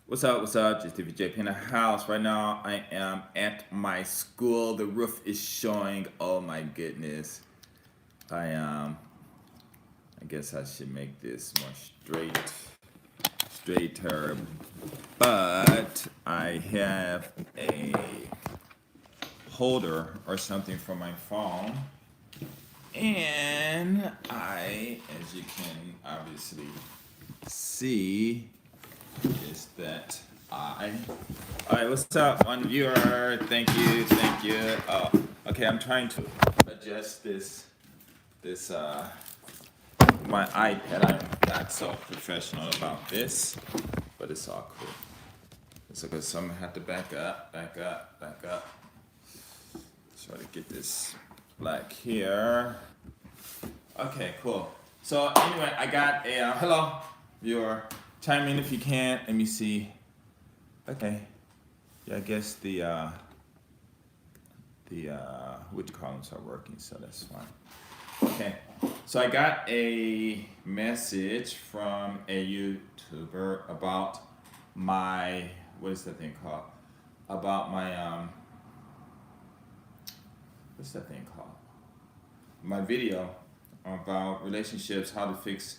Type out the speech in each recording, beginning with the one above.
What's up? What's up? Just DVJP in the house. Right now, I am at my school. The roof is showing. Oh my goodness. I I guess I should make this more straighter. But I have a holder or something for my phone, and as you can obviously see, is that I. All right, what's up, one viewer? Thank you, thank you. Oh, okay. I'm trying to adjust this my iPad. I'm not so professional about this, but it's all cool. It's okay. So I'm gonna have to back up, back up, back up. Try to get this black here. Okay, cool. So anyway, I got a hello viewer. Chime in if you can. Let me see. Okay. Yeah, I guess the what you columns are working, so that's fine. Okay. So I got a message from a YouTuber about my what is that thing called? About my what's that thing called? My video about relationships, how to fix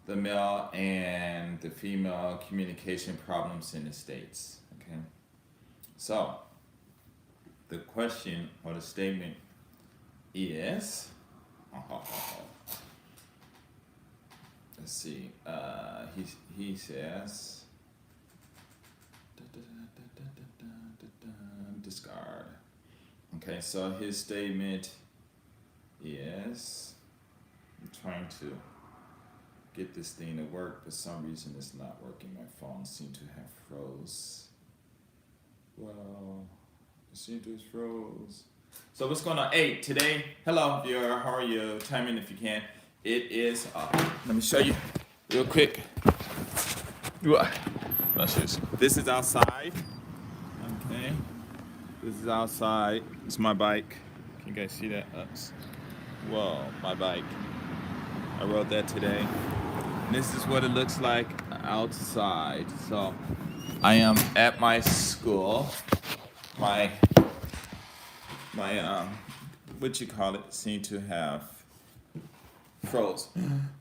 the male and the female communication problems in the States. Okay. So the question or the statement is let's see. He says discard. Okay, so his statement is I'm trying to get this thing to work. For some reason, it's not working. My phone seemed to have froze. Well, it seems to have froze. So what's going on? Hey, today, hello viewer, how are you? Chime in if you can. It is. Let me show you real quick. This is outside. Okay. This is outside. It's my bike. Can you guys see that? Oops. Whoa, my bike. I rode that today. And this is what it looks like outside. So I am at my school. My what you call it seemed to have froze.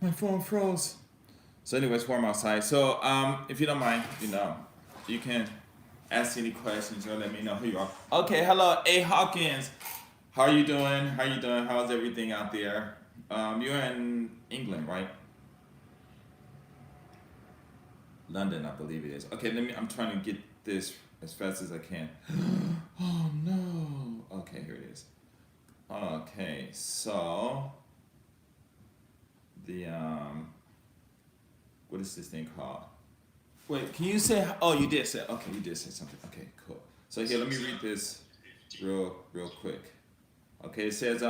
My phone froze. So anyway, it's warm outside. So if you don't mind, you can ask any questions or let me know who you are. Okay, hello, A Hawkins. How are you doing? How are you doing? How's everything out there? You're in England, right? London, I believe it is. Okay, I'm trying to get this as fast as I can. Oh no. Okay, here it is. Okay, so the what is this thing called? Wait, can you say? Oh, you did say. Okay, you did say something. Okay, cool. So here, let me read this real quick. Okay, it says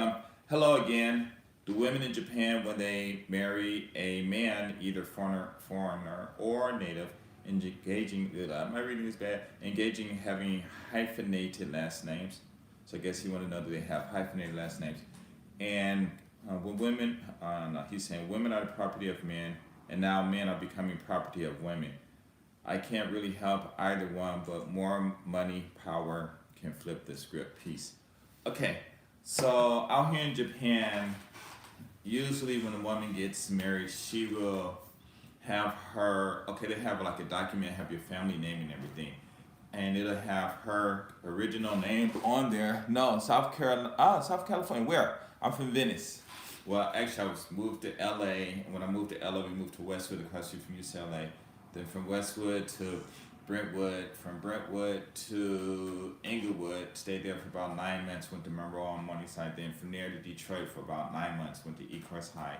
hello again. Do women in Japan, when they marry a man, either foreigner or native, engaging? My reading is bad. Engaging having hyphenated last names. So I guess you want to know, do they have hyphenated last names? And when women, no, he's saying women are the property of men, and now men are becoming property of women. I can't really help either one, but more money, power can flip the script. Peace. Okay, so out here in Japan, usually when a woman gets married, she will have her, okay, they have like a document, have your family name and everything. And it'll have her original name on there. No, South Carolina, South California. Where? I'm from Venice. Well, actually, I was moved to LA. And when I moved to LA, we moved to Westwood, across the street from UCLA. Then from Westwood to Brentwood, from Brentwood to Inglewood, stayed there for about 9 months, went to Monroe on Morningside, then from there to Detroit for about 9 months, went to Ecorse High.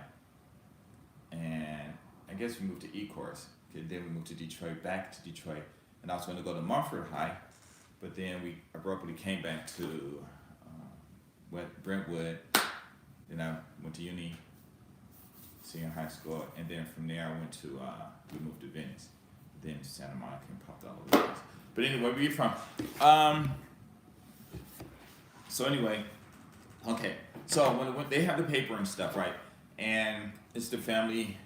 And I guess we moved to Ecorse. Okay, then we moved to Detroit, back to Detroit. And I was going to go to Mumford High, but then we abruptly came back to Brentwood. Then I went to uni, senior high school, and then from there I went to, we moved to Venice, then to Santa Monica and popped all over the place. But anyway, where are you from? So anyway, okay. So when they have the paper and stuff, right? And it's the family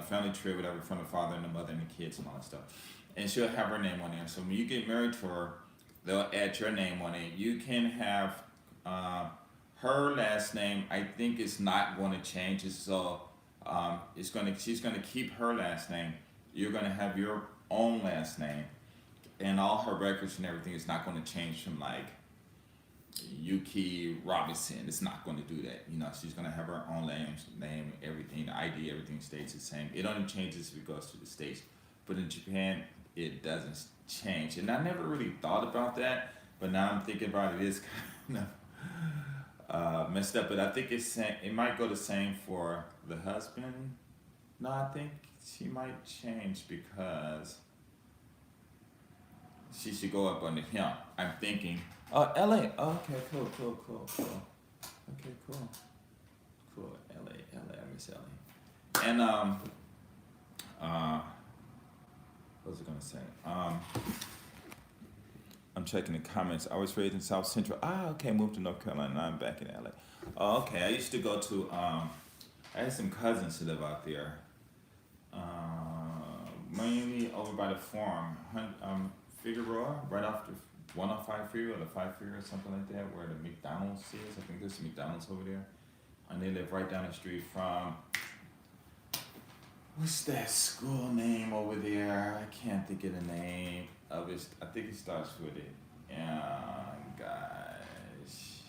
family tree, whatever, from the father and the mother and the kids and all that stuff. And she'll have her name on there. So when you get married to her, they'll add your name on it. You can have her last name. I think it's not going to change. So she's gonna keep her last name. You're gonna have your own last name, and all her records and everything is not going to change from like Yuki Robinson. It's not going to do that. She's going to have her own name, everything, the ID, everything stays the same. It only changes if it goes to the States. But in Japan, it doesn't change. And I never really thought about that, but now I'm thinking about it. It is kind of messed up. But I think it might go the same for the husband. No, I think she might change because she should go up under him. I'm thinking. Oh, LA. Oh, okay, cool. Okay, cool. LA. I miss LA. And what was I gonna say? I'm checking the comments. I was raised in South Central. Okay, moved to North Carolina. Now I'm back in LA. Oh, okay. I used to go to. I had some cousins who live out there. Mainly over by the farm, Figueroa, right off the 105 freeway or the 5 freeway or something like that, where the McDonald's is. I think there's McDonald's over there. And they live right down the street from, what's that school name over there? I can't think of the name of it. I think it starts with it. Gosh.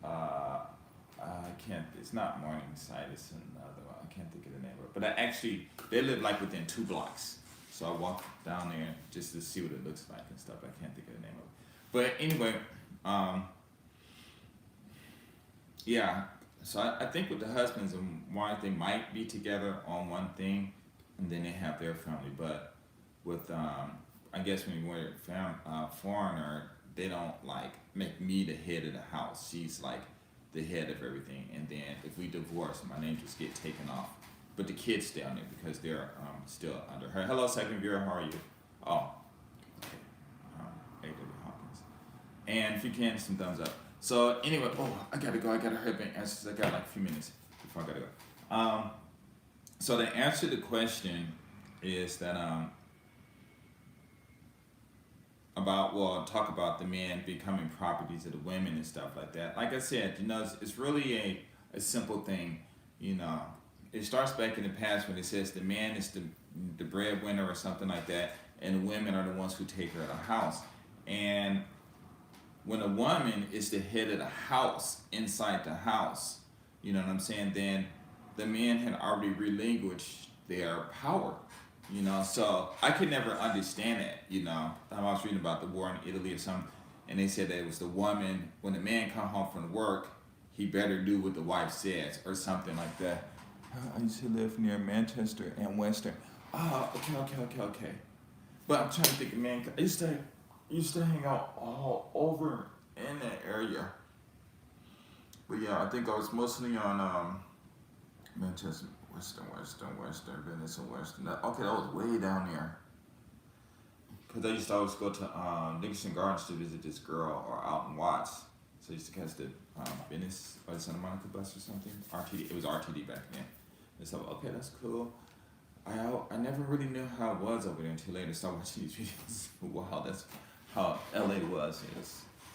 I can't, it's not Morningside, it's another one. I can't think of the name of it. But they live like within 2 blocks. So I walked down there just to see what it looks like and stuff. I can't think of the name of it. But anyway, yeah. So I think with the husbands and wife, they might be together on one thing, and then they have their family. But with, I guess when you're a foreigner, they don't like make me the head of the house. She's like the head of everything. And then if we divorce, my name just get taken off. But the kids stay on it because they're still under her. Hello, second viewer. How are you? Oh, okay. A.W. Hawkins. And if you can, some thumbs up. So anyway, I gotta go. I gotta hurry up and answer. I got like a few minutes before I gotta go. So the answer to the question is that talk about the men becoming properties of the women and stuff like that. Like I said, it's really a simple thing, It starts back in the past when it says the man is the breadwinner or something like that, and the women are the ones who take care of the house. And when a woman is the head of the house, inside the house, you know what I'm saying, then the men had already relinquished their power, So I could never understand that, I was reading about the war in Italy or something, and they said that it was the woman, when the man come home from work, he better do what the wife says or something like that. I used to live near Manchester and Western. Okay. But I'm trying to think of I used to hang out all over in that area. But yeah, I think I was mostly on Manchester, Western, Venice and Western. Okay, that was way down there. Because I used to always go to Nicholson Gardens to visit this girl, or out in Watts. So I used to catch the Venice or the Santa Monica bus or something. RTD, it was RTD back then. And so, okay, that's cool. I never really knew how it was over there until later. Started watching these videos. Wow, that's how LA was. It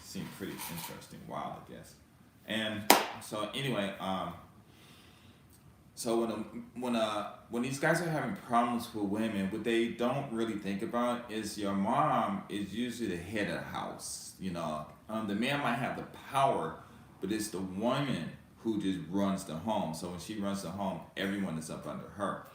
seemed pretty interesting. Wow, I guess. And so anyway, so when these guys are having problems with women, what they don't really think about is your mom is usually the head of the house. The man might have the power, but it's the woman who just runs the home. So when she runs the home, everyone is up under her.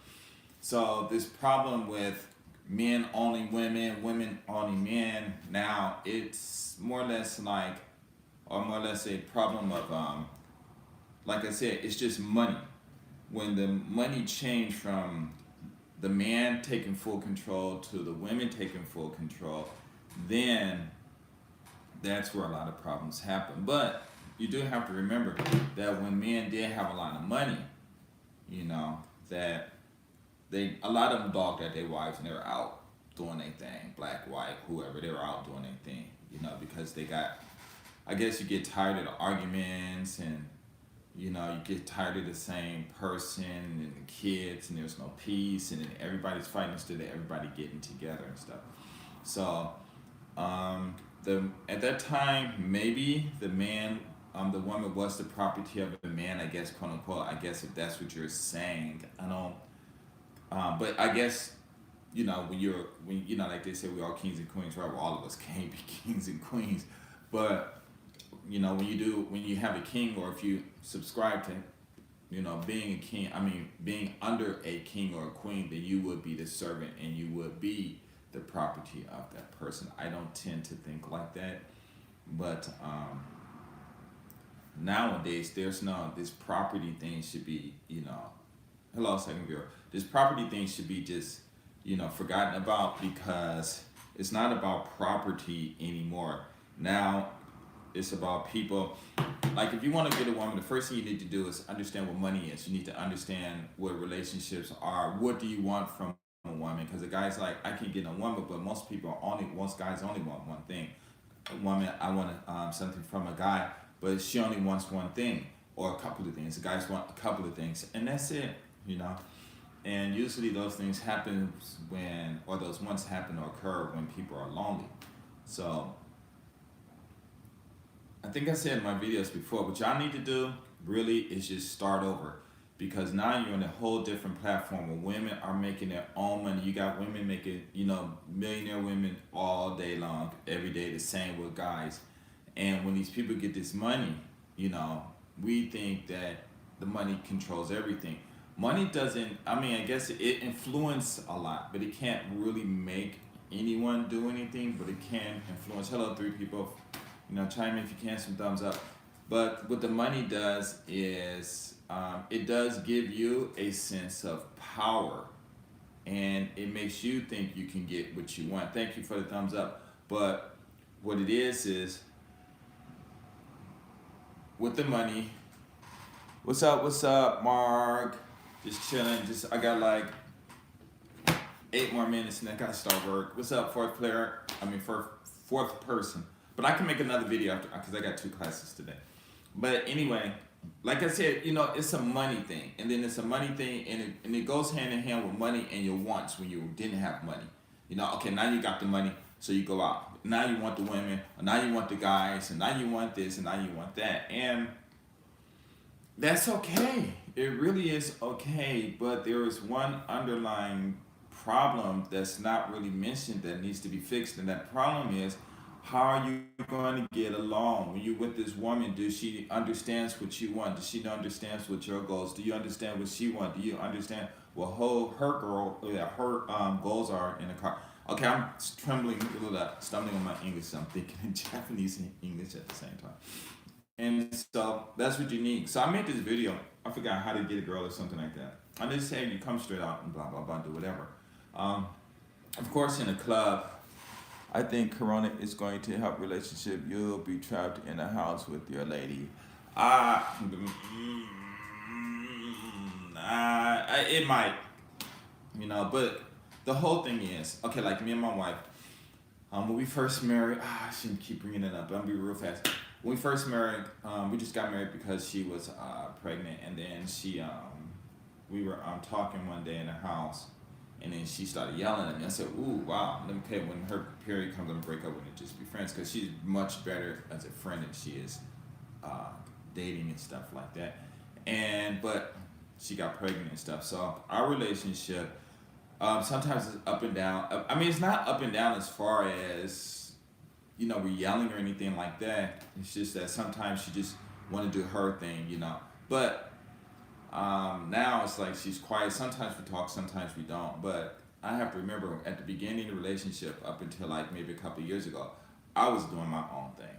So this problem with men owning women, women owning men, now it's more or less a problem of, like I said, it's just money. When the money changed from the man taking full control to the women taking full control, then that's where a lot of problems happen. But you do have to remember that when men did have a lot of money, that a lot of them dogged at their wives and they were out doing their thing, black, white, whoever, they were out doing their thing, because they got, I guess you get tired of the arguments and, You know, you get tired of the same person and the kids, and there's no peace, and then everybody's fighting instead of everybody getting together and stuff. So, the at that time, maybe the woman was the property of the man. I guess, quote unquote. I guess if that's what you're saying, I don't. But I guess when like they say, we're all kings and queens, right? Well, all of us can't be kings and queens, but when you have a king, or if you subscribe to being a king, I mean being under a king or a queen, then you would be the servant and you would be the property of that person. I don't tend to think like that, but nowadays there's no this property thing should be hello second girl, this property thing should be just forgotten about, because it's not about property anymore. Now it's about people. Like, if you want to get a woman, the first thing you need to do is understand what money is. You need to understand what relationships are. What do you want from a woman? Because a guy's like, I can get a woman, but most guys only want one thing. A woman, I want something from a guy, but she only wants one thing or a couple of things. The guys want a couple of things, and that's it. You know. And usually those things happen or those wants happen or occur when people are lonely. So I think I said in my videos before, what y'all need to do really is just start over, because now you're on a whole different platform where women are making their own money. You got women making, millionaire women all day long, every day, the same with guys. And when these people get this money, we think that the money controls everything. Money doesn't, I guess it influences a lot, but it can't really make anyone do anything, but it can influence. Hello, 3 people. Chime in if you can, some thumbs up. But what the money does is it does give you a sense of power, and it makes you think you can get what you want. Thank you for the thumbs up. But what it is with the money. What's up, Mark? Just chilling. I got like 8 more minutes and I gotta start work. What's up, fourth person? But I can make another video after, because I got 2 classes today. But anyway, like I said, it's a money thing, and then it's a money thing, and it goes hand in hand with money and your wants when you didn't have money. Okay, now you got the money, so you go out. Now you want the women, or now you want the guys, and now you want this, and now you want that, and that's okay. It really is okay, but there is one underlying problem that's not really mentioned that needs to be fixed, and that problem is, how are you going to get along when you're with this woman? Does she understands what you want? Does she understands what your goals? Do you understand what she wants? Do you understand what her goals are in the car? Okay, I'm stumbling on my English, so I'm thinking in Japanese and English at the same time. And so that's what you need. So I made this video. I forgot how to get a girl or something like that. I just say you come straight out and blah blah blah, do whatever. Of course, in a club, I think Corona is going to help relationship. You'll be trapped in a house with your lady. It might, but the whole thing is, okay, like me and my wife, when we first married, I shouldn't keep bringing it up, but I'm gonna be real fast. When we first married, we just got married because she was pregnant, and then we were talking one day in the house, and then she started yelling at me. I said, ooh, wow, okay, when her period comes, I'm gonna break up with her, just be friends, because she's much better as a friend than she is dating and stuff like that. But she got pregnant and stuff, so our relationship, sometimes it's up and down. It's not up and down as far as, we're yelling or anything like that. It's just that sometimes she just want to do her thing, But now it's like she's quiet. Sometimes we talk, sometimes we don't. But I have to remember, at the beginning of the relationship, up until like maybe a couple of years ago, I was doing my own thing.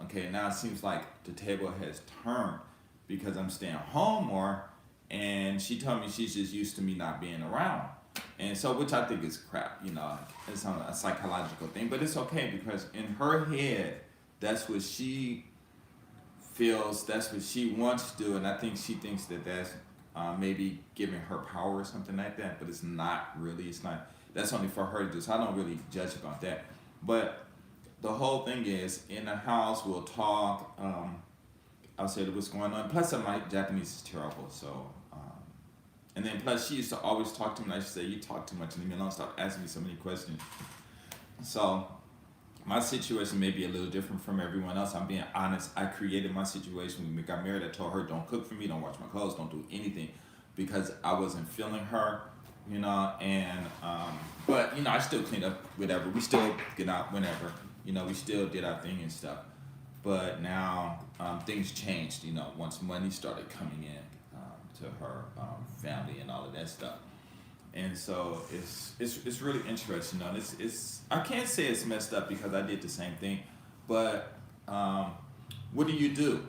Okay, now it seems like the table has turned, because I'm staying home more, and she told me she's just used to me not being around. And so, which I think is crap, it's a psychological thing, but it's okay, because in her head, that's what she feels, that's what she wants to do, and I think she thinks that that's maybe giving her power or something like that, but it's not really, that's only for her to do, so I don't really judge about that. But the whole thing is, in the house, we'll talk, I'll say what's going on. Plus, my Japanese is terrible, so. And then plus, she used to always talk to me. I should say, "You talk too much, and leave me alone. Stop asking me so many questions." So, my situation may be a little different from everyone else. I'm being honest. I created my situation when we got married. I told her, "Don't cook for me. Don't wash my clothes. Don't do anything," because I wasn't feeling her, you know. And but I still cleaned up whatever. We still get out whenever, We still did our thing and stuff. But now things changed, once money started coming in to her family and all of that stuff. And so it's really interesting. It's I can't say it's messed up because I did the same thing, but what do you do?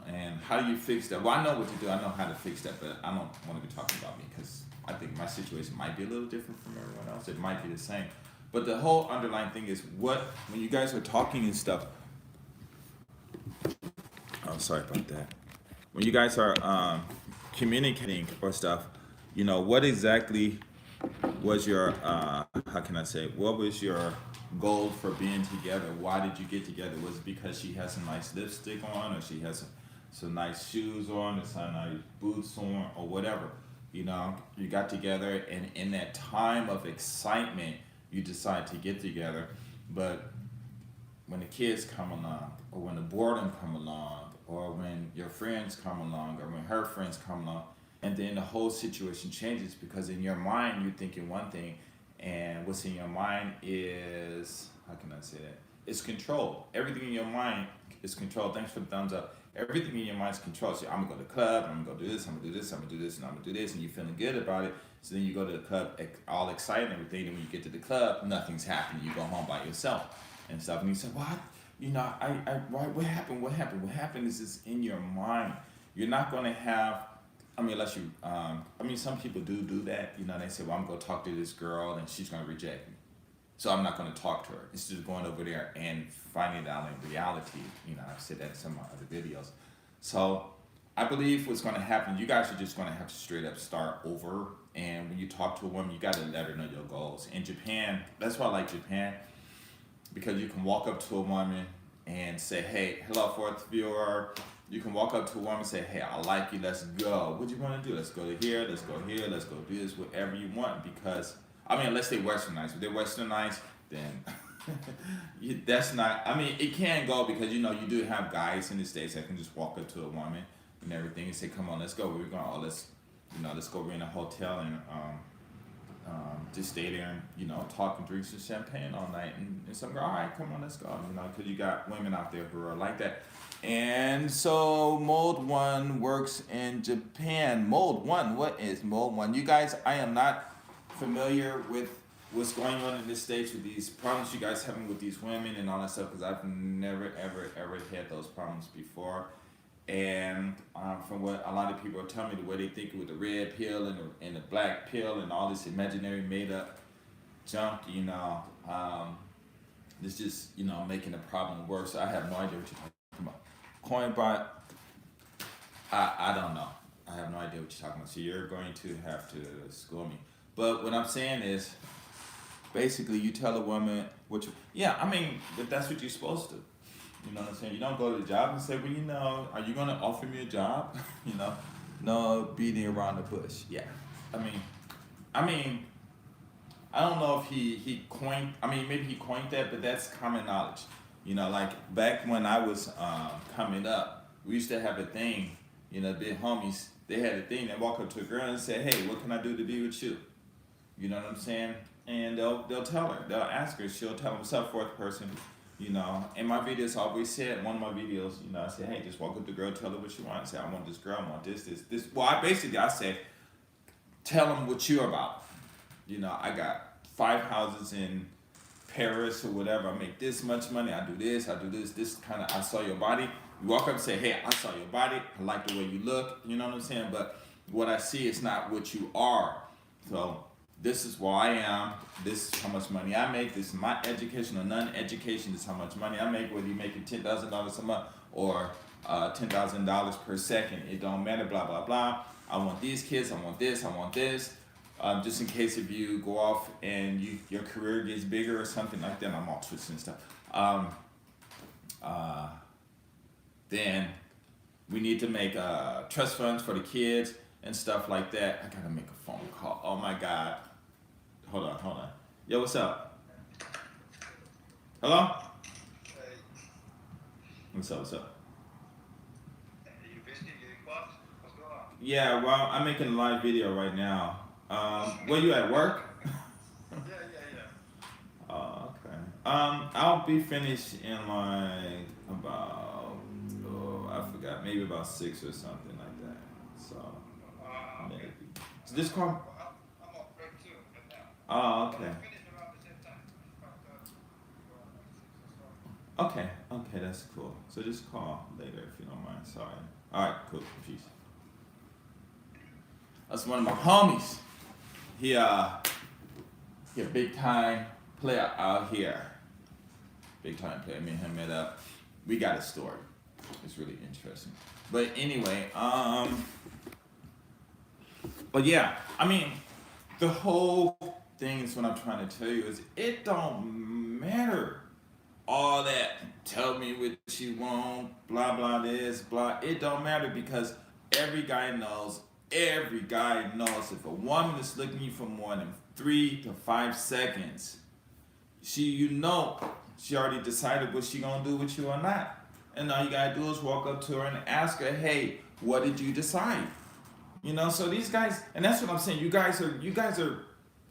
And how do you fix that? Well, I know what to do. I know how to fix that, but I don't want to be talking about me because I think my situation might be a little different from everyone else. It might be the same, but the whole underlying thing is when you guys are talking and stuff. Oh, sorry about that. When you guys are communicating or stuff, what exactly was your how can I say? What was your goal for being together? Why did you get together? Was it because she has some nice lipstick on, or she has some nice shoes on, or some nice boots on, or whatever? You got together, and in that time of excitement, you decide to get together. But when the kids come along, or when the boredom come along, or when your friends come along, or when her friends come along, and then the whole situation changes because in your mind you're thinking one thing, and what's in your mind is, how can I say that? It's control. Everything in your mind is control. Thanks for the thumbs up. Everything in your mind is control. So I'm gonna go to the club, I'm gonna go do this, I'm gonna do this, I'm gonna do this, and I'm gonna do this, and you're feeling good about it. So then you go to the club all excited and everything, and when you get to the club, nothing's happening. You go home by yourself and stuff, and you say, "What? What happened? What happened? What happened is it's in your mind. You're not gonna have." Unless you, some people do that. They say, "Well, I'm gonna talk to this girl and she's gonna reject me, so I'm not gonna talk to her." It's just going over there and finding out in reality. I've said that in some of my other videos. So I believe what's gonna happen, you guys are just gonna have to straight up start over. And when you talk to a woman, you gotta let her know your goals. In Japan, that's why I like Japan, because you can walk up to a woman and say, "Hey, hello, fourth viewer." You can walk up to a woman and say, "Hey, I like you. Let's go. What do you want to do? Let's go to here. Let's go here. Let's go do this. Whatever you want." Because unless they westernized. If they're westernized, then that's not. It can go because you do have guys in the States that can just walk up to a woman and everything and say, "Come on, let's go. We're going. Let's go rent a hotel and just stay there and talk and drink some champagne all night." And some girl, "All right, come on, let's go." Because you got women out there who are like that. And so Mold One works in Japan. Mold One, what is Mold One? You guys, I am not familiar with what's going on in the States with these problems you guys having with these women and all that stuff, because I've never ever had those problems before. And from what a lot of people are telling me, the way they think with the red pill and the black pill and all this imaginary made up junk, it's just making the problem worse. I have no idea what you're talking about. Coinbot, I don't know. I have no idea what you're talking about. So you're going to have to school me. But what I'm saying is, basically, you tell a woman what you. Yeah, but that's what you're supposed to. You know what I'm saying? You don't go to the job and say, "Well, are you gonna offer me a job?" No beating around the bush. Yeah, I don't know if he coined. Maybe he coined that, but that's common knowledge. Like back when I was coming up, we used to have a thing. Big homies, they had a thing. They walk up to a girl and say, "Hey, what can I do to be with you?" You know what I'm saying? And they'll tell her. They'll ask her. She'll tell them, "What's up, fourth person?" In my videos, I always said, one of my videos, I say, "Hey, just walk up to the girl, tell her what you want." I say, "I want this girl, I want this. Well, I say, tell them what you're about. I got 5 houses in Paris or whatever. I make this much money. I do this. This kind of, I saw your body." You walk up and say, "Hey, I saw your body. I like the way you look." You know what I'm saying? But what I see is not what you are. So this is where I am. This is how much money I make. This is my education or non-education. This is how much money I make. Whether you're making $10,000 a month or $10,000 per second, it don't matter. Blah blah blah. I want these kids. I want this. I want this. Just in case if you go off and your career gets bigger or something like that. I'm all twisting stuff. Then we need to make trust funds for the kids and stuff like that. I gotta make a phone call. Oh my God. Hold on, hold on. Yo, what's up? Hello? Hey, What's up, what's up? you busy? You in class? What's going on? Yeah, well, I'm making a live video right now. Where you at work? Yeah. Oh, okay. I'll be finished in like about, oh, I forgot, maybe about 6 or something like that. So, maybe. Okay. So just call. Well, I'm on break too right now. Oh, But okay. I finish around the same time. About 6 or so. Okay, okay, that's cool. So just call later if you don't mind. Sorry. All right, cool. Peace. That's one of my homies. He a big time player out here. Big time player. Me and him met up. We got a story. It's really interesting. But anyway, but yeah, I mean, the whole thing is what I'm trying to tell you is it don't matter all that. Tell me what you want, blah blah this, blah. It don't matter because every guy knows. Every guy knows if a woman is looking at you for more than 3 to 5 seconds, she already decided what she gonna do with you or not. And all you gotta do is walk up to her and ask her, hey, what did you decide? So these guys, and that's what I'm saying. You guys are.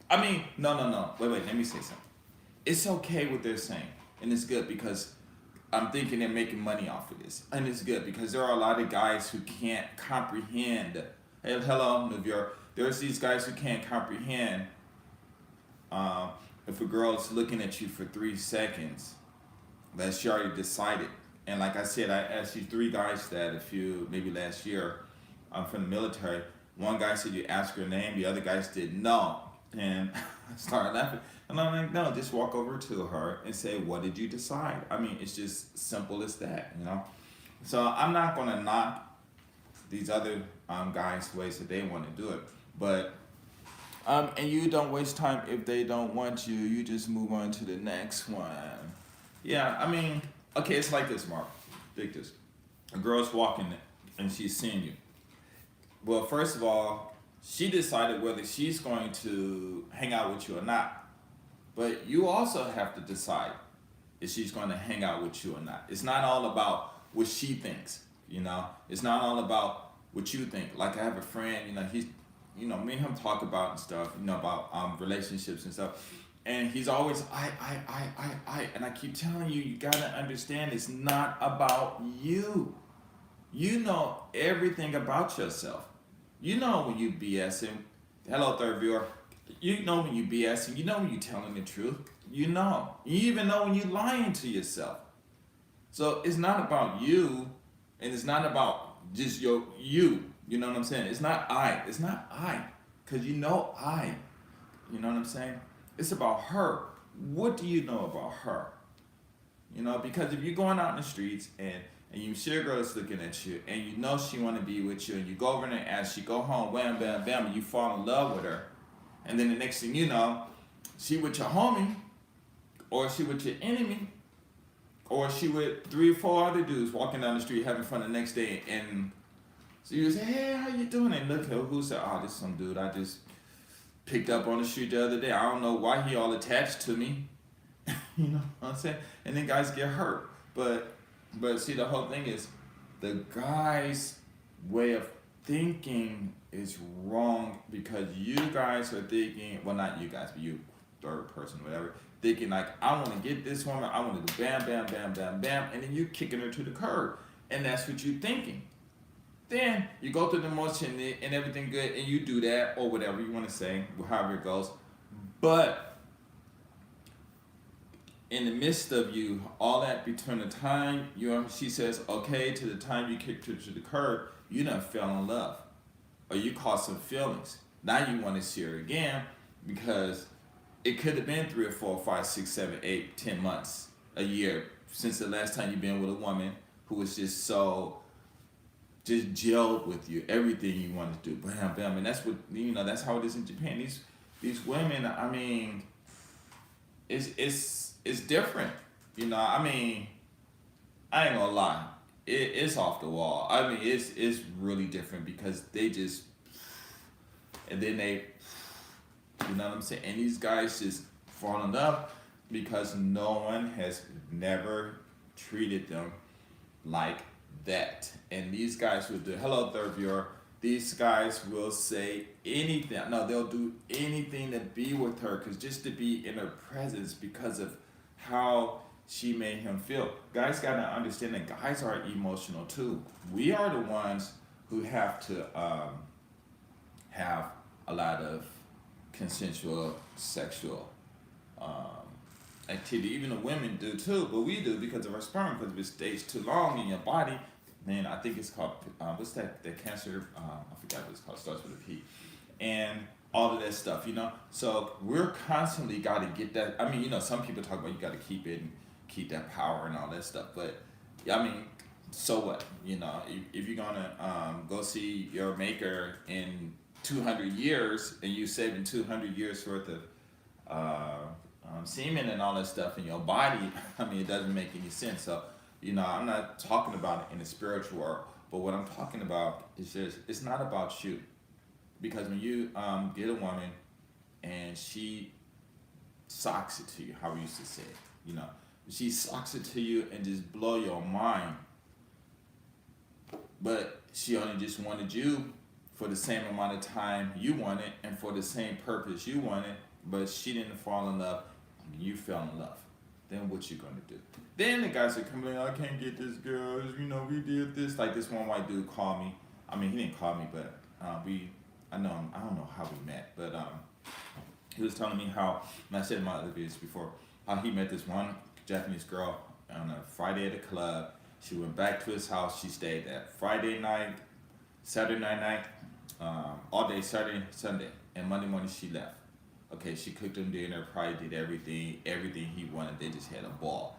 I mean, no. Wait. Let me say something. It's okay what they're saying, and it's good because I'm thinking they're making money off of this, and it's good because there are a lot of guys who can't comprehend. Hey, hello, New York. There's these guys who can't comprehend if a girl's looking at you for 3 seconds that she already decided. And like I said, I asked you 3 guys that maybe last year. I'm from the military. One guy said you ask her name, the other guys did no. And I started laughing. And I'm like, no, just walk over to her and say, what did you decide? I mean, it's just simple as that. So I'm not going to knock these other guys' ways that they want to do it. But, and you don't waste time if they don't want you. You just move on to the next one. Yeah, I mean, okay, it's like this, Mark. Dig this. A girl's walking and she's seeing you. Well, first of all, she decided whether she's going to hang out with you or not. But you also have to decide if she's going to hang out with you or not. It's not all about what she thinks. It's not all about what you think. Like I have a friend, me and him talk about and stuff, about relationships and stuff. And he's always, I. And I keep telling you, you got to understand it's not about you. You know everything about yourself. You know when you BSing. Hello, third viewer. You know when you BSing. You know when you telling the truth. You know. You even know when you lying to yourself. So it's not about you, and it's not about just you. You know what I'm saying? It's not I. It's not I, cause you know I. You know what I'm saying? It's about her. What do you know about her? Because if you're going out in the streets and you see a girl that's looking at you and you know she want to be with you and you go over there and ask, she go home, wham, bam, bam, and you fall in love with her. And then the next thing you know, she with your homie or she with your enemy or she with 3 or 4 other dudes walking down the street having fun the next day. And so you say, hey, how you doing? And look, who said, oh, this some dude I just picked up on the street the other day. I don't know why he all attached to me. You know what I'm saying? And then guys get hurt. But see, the whole thing is the guy's way of thinking is wrong because you guys are thinking, well, not you guys, but you, third person, whatever, thinking like, I want to get this woman, I want to do bam, bam, bam, bam, bam, and then you kicking her to the curb. And that's what you're thinking. Then you go through the motion and everything good, and you do that, or whatever you want to say, however it goes. But in the midst of you, all that between the time she says okay to the time you kicked her to the curb, you done fell in love, or you caught some feelings. Now you want to see her again because it could have been 3 or 4, 5, 6, 7, 8, 10 months, a year since the last time you've been with a woman who was just gelled with you, everything you wanted to do, bam, bam, and that's what that's how it is in Japan. These women, I mean, it's different. I mean, I ain't gonna lie. it's off the wall. I mean, it's really different because they just, and then they, you know what I'm saying? And these guys just fall in love because no one has never treated them like that. And these guys will do, hello, third viewer. These guys will say anything. No, they'll do anything to be with her, cause just to be in her presence because of how she made him feel. Guys gotta understand that guys are emotional too. We are the ones who have to have a lot of consensual sexual activity. Even the women do too, but we do because of our sperm. Because if it stays too long in your body, then I think it's called what's that? The cancer. I forgot what it's called. Starts with a P, and all of that stuff. You know, so we're constantly got to get that. I mean, you know, some people talk about you got to keep it and keep that power and all that stuff, but I mean, so what? You know, if you're gonna go see your maker in 200 years and you saving 200 years worth of semen and all that stuff in your body, I mean, it doesn't make any sense. So, you know, I'm not talking about it in the spiritual world, but what I'm talking about is just, it's not about you. Because when you get a woman and she socks it to you, how we used to say it, you know, she socks it to you and just blow your mind, but she only just wanted you for the same amount of time you wanted and for the same purpose you wanted, but she didn't fall in love, you fell in love. Then what you gonna do? Then the guys are complaining, I can't get this girl, you know, we did this. Like this one white dude called me. I mean, he didn't call me, but I don't know how we met, but he was telling me how, and I said in my other videos before, how he met this one Japanese girl on a Friday at a club. She went back to his house. She stayed that Friday night, Saturday night, all day Saturday, Sunday, and Monday morning she left. Okay, she cooked him dinner, probably did everything he wanted. They just had a ball.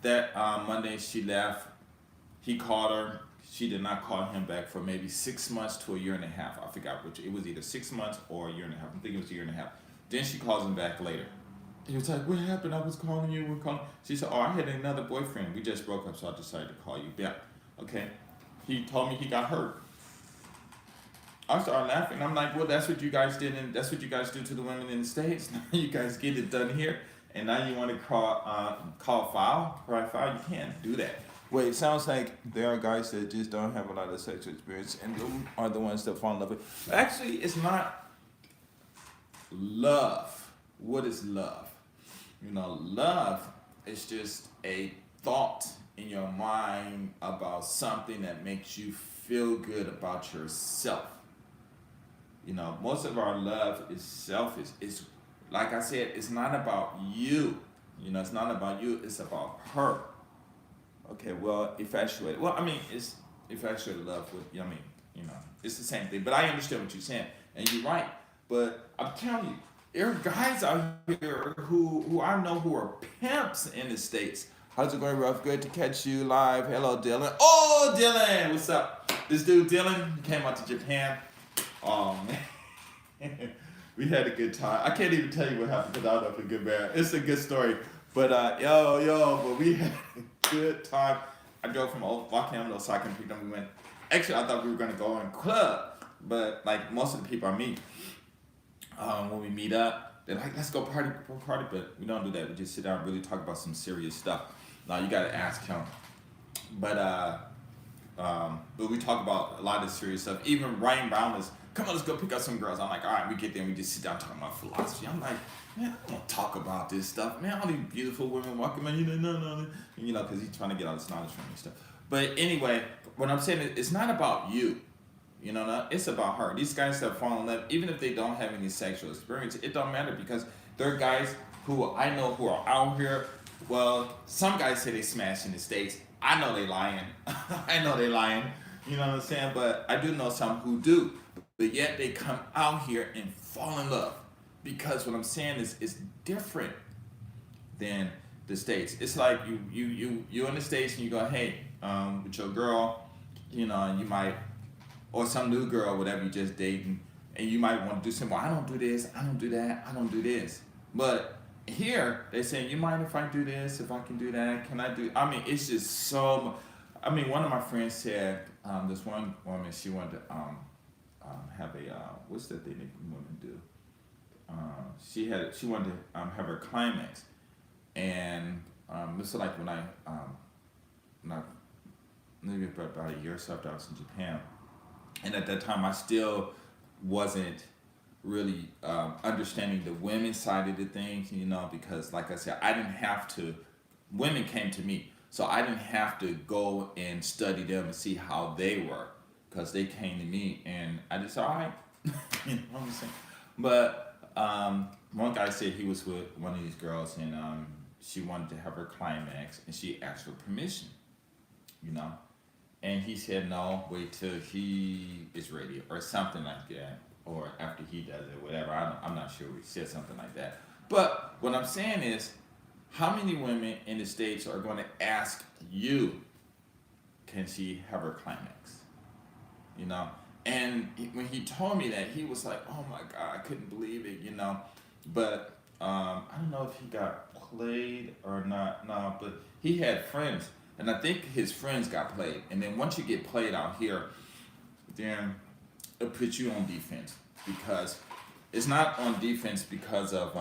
That Monday she left. He called her. She did not call him back for maybe 6 months to a year and a half. I forgot which. It was either 6 months or a year and a half. I'm thinking it was a year and a half. Then she calls him back later. He was like, what happened? I was calling you. We're calling. She said, oh, I had another boyfriend. We just broke up, so I decided to call you back. Okay. He told me he got hurt. I started laughing. I'm like, well, that's what you guys did, and that's what you guys do to the women in the States. Now you guys get it done here, and now you want to call foul? You can't do that. Wait, it sounds like there are guys that just don't have a lot of sexual experience, and them are the ones that fall in love with. Actually, it's not love. What is love? You know, love is just a thought in your mind about something that makes you feel good about yourself. You know, most of our love is selfish. It's, like I said, it's not about you. You know, it's not about you, it's about her. Okay, well, infatuated. Well, I mean, it's infatuated love with, I mean, you know, it's the same thing. But I understand what you're saying, and you're right. But I'm telling you, there are guys out here who I know who are pimps in the States. How's it going, Ruff? Good to catch you live. Hello, Dylan. Oh, Dylan, what's up? This dude, Dylan, he came out to Japan. Oh, man. We had a good time. I can't even tell you what happened because I don't know if it's good, man. It's a good story. But, but we had a good time. I drove from Volcano to Osaka and picked up. We went, actually, I thought we were going to go in a club. But, like, most of the people I meet, when we meet up, they're like, let's go party. But we don't do that. We just sit down and really talk about some serious stuff. Now, you got to ask him. But we talk about a lot of serious stuff. Even Ryan Brown was, come on, let's go pick up some girls. I'm like, all right, we get there and we just sit down talking about philosophy. I'm like, man, I don't want to talk about this stuff. Man, all these beautiful women walking around, no. You know, because he's trying to get all this knowledge from me and stuff. But anyway, what I'm saying is, it's not about you. You know, it's about her. These guys that fall in love, even if they don't have any sexual experience, it don't matter because they're guys who I know who are out here. Well, some guys say they smash in the States. I know they lying. You know what I'm saying? But I do know some who do. But yet they come out here and fall in love. Because what I'm saying is it's different than the States. It's like you're in the States and you go, hey, with your girl, you know, and you might, or some new girl, whatever you just dating, and you might want to do something. Well, I don't do this, I don't do that, I don't do this. But here, they say, you mind if I do this, if I can do that, can I do, I mean, it's just so, I mean, one of my friends said this one woman she wanted to have a what's that thing that women do? She wanted to have her climax, and this is like when I maybe about a year or so after I was in Japan, and at that time I still wasn't really understanding the women's side of the things, because like I said, I didn't have to. Women came to me, so I didn't have to go and study them and see how they were, because they came to me, and I just said, all right, you know what I'm saying. But one guy said he was with one of these girls, and she wanted to have her climax, and she asked for permission, you know. And he said, no, wait till he is ready, or something like that, or after he does it, whatever. I'm not sure. He said something like that. But what I'm saying is, how many women in the States are going to ask you, can she have her climax? You know? And when he told me that, he was like, oh my God, I couldn't believe it, But I don't know if he got played or not, no, but he had friends. And I think his friends got played. And then once you get played out here, then it puts you on defense. Because it's not on defense because of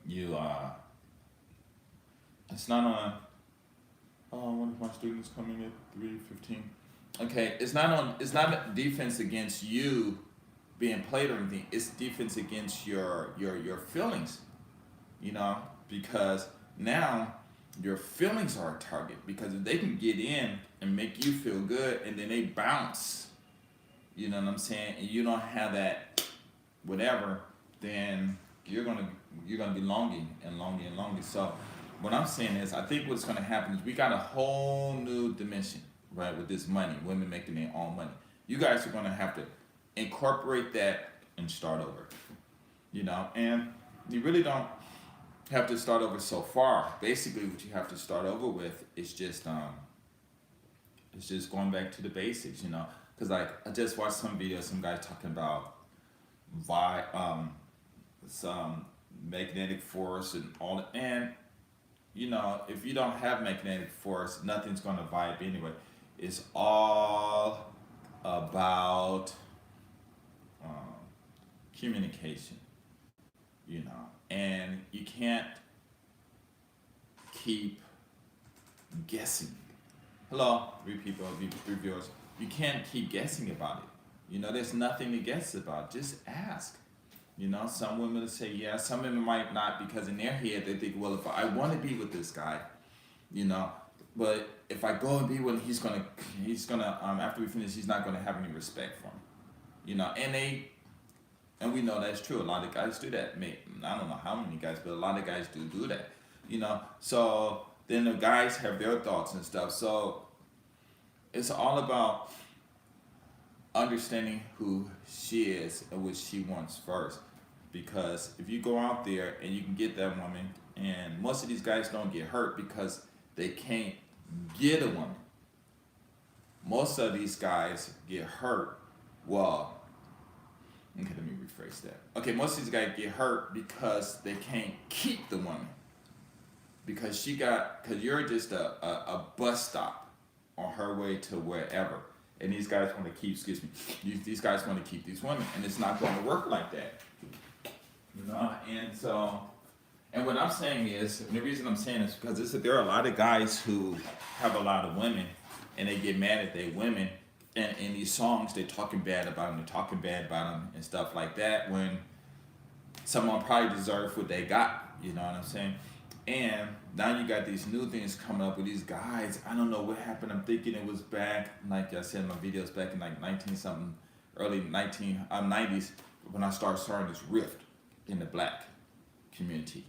you, it's not on, one of my students coming at 3:15. Okay, it's not defense against you being played or anything. It's defense against your feelings, because now your feelings are a target, because if they can get in and make you feel good and then they bounce, you know what I'm saying, and you don't have that whatever, then you're gonna be longing and longing and longing. So what I'm saying is, I think what's gonna happen is we got a whole new dimension, right, with this money, women making their own money. You guys are gonna have to incorporate that and start over, and you really don't have to start over so far. Basically, what you have to start over with is just going back to the basics, because like I just watched some videos, some guy talking about some magnetic force and all that, and if you don't have magnetic force, nothing's gonna vibe anyway. It's all about communication, and you can't keep guessing. Hello, three people, three viewers. You can't keep guessing about it. There's nothing to guess about. Just ask. Some women will say yes, some women might not, because in their head they think, well, if I want to be with this guy, but if I go and be with him, he's gonna after we finish, he's not gonna have any respect for me. And we know that's true. A lot of guys do that. I don't know how many guys, but a lot of guys do that. So then the guys have their thoughts and stuff. So it's all about understanding who she is and what she wants first. Because if you go out there and you can get that woman, and most of these guys don't get hurt because they can't get a woman. Most of these guys get hurt. Well, okay, let me rephrase that. Okay, most of these guys get hurt because they can't keep the woman. Because you're just a bus stop on her way to wherever. And these guys want to keep, these guys want to keep these women. And it's not going to work like that. And what I'm saying is, and the reason I'm saying is because there are a lot of guys who have a lot of women, and they get mad at their women, and in these songs they're talking bad about them, and stuff like that, when someone probably deserves what they got, you know what I'm saying? And now you got these new things coming up with these guys. I don't know what happened. I'm thinking it was back, like I said in my videos, back in like 19-something, early 90s, when I started this rift in the black community.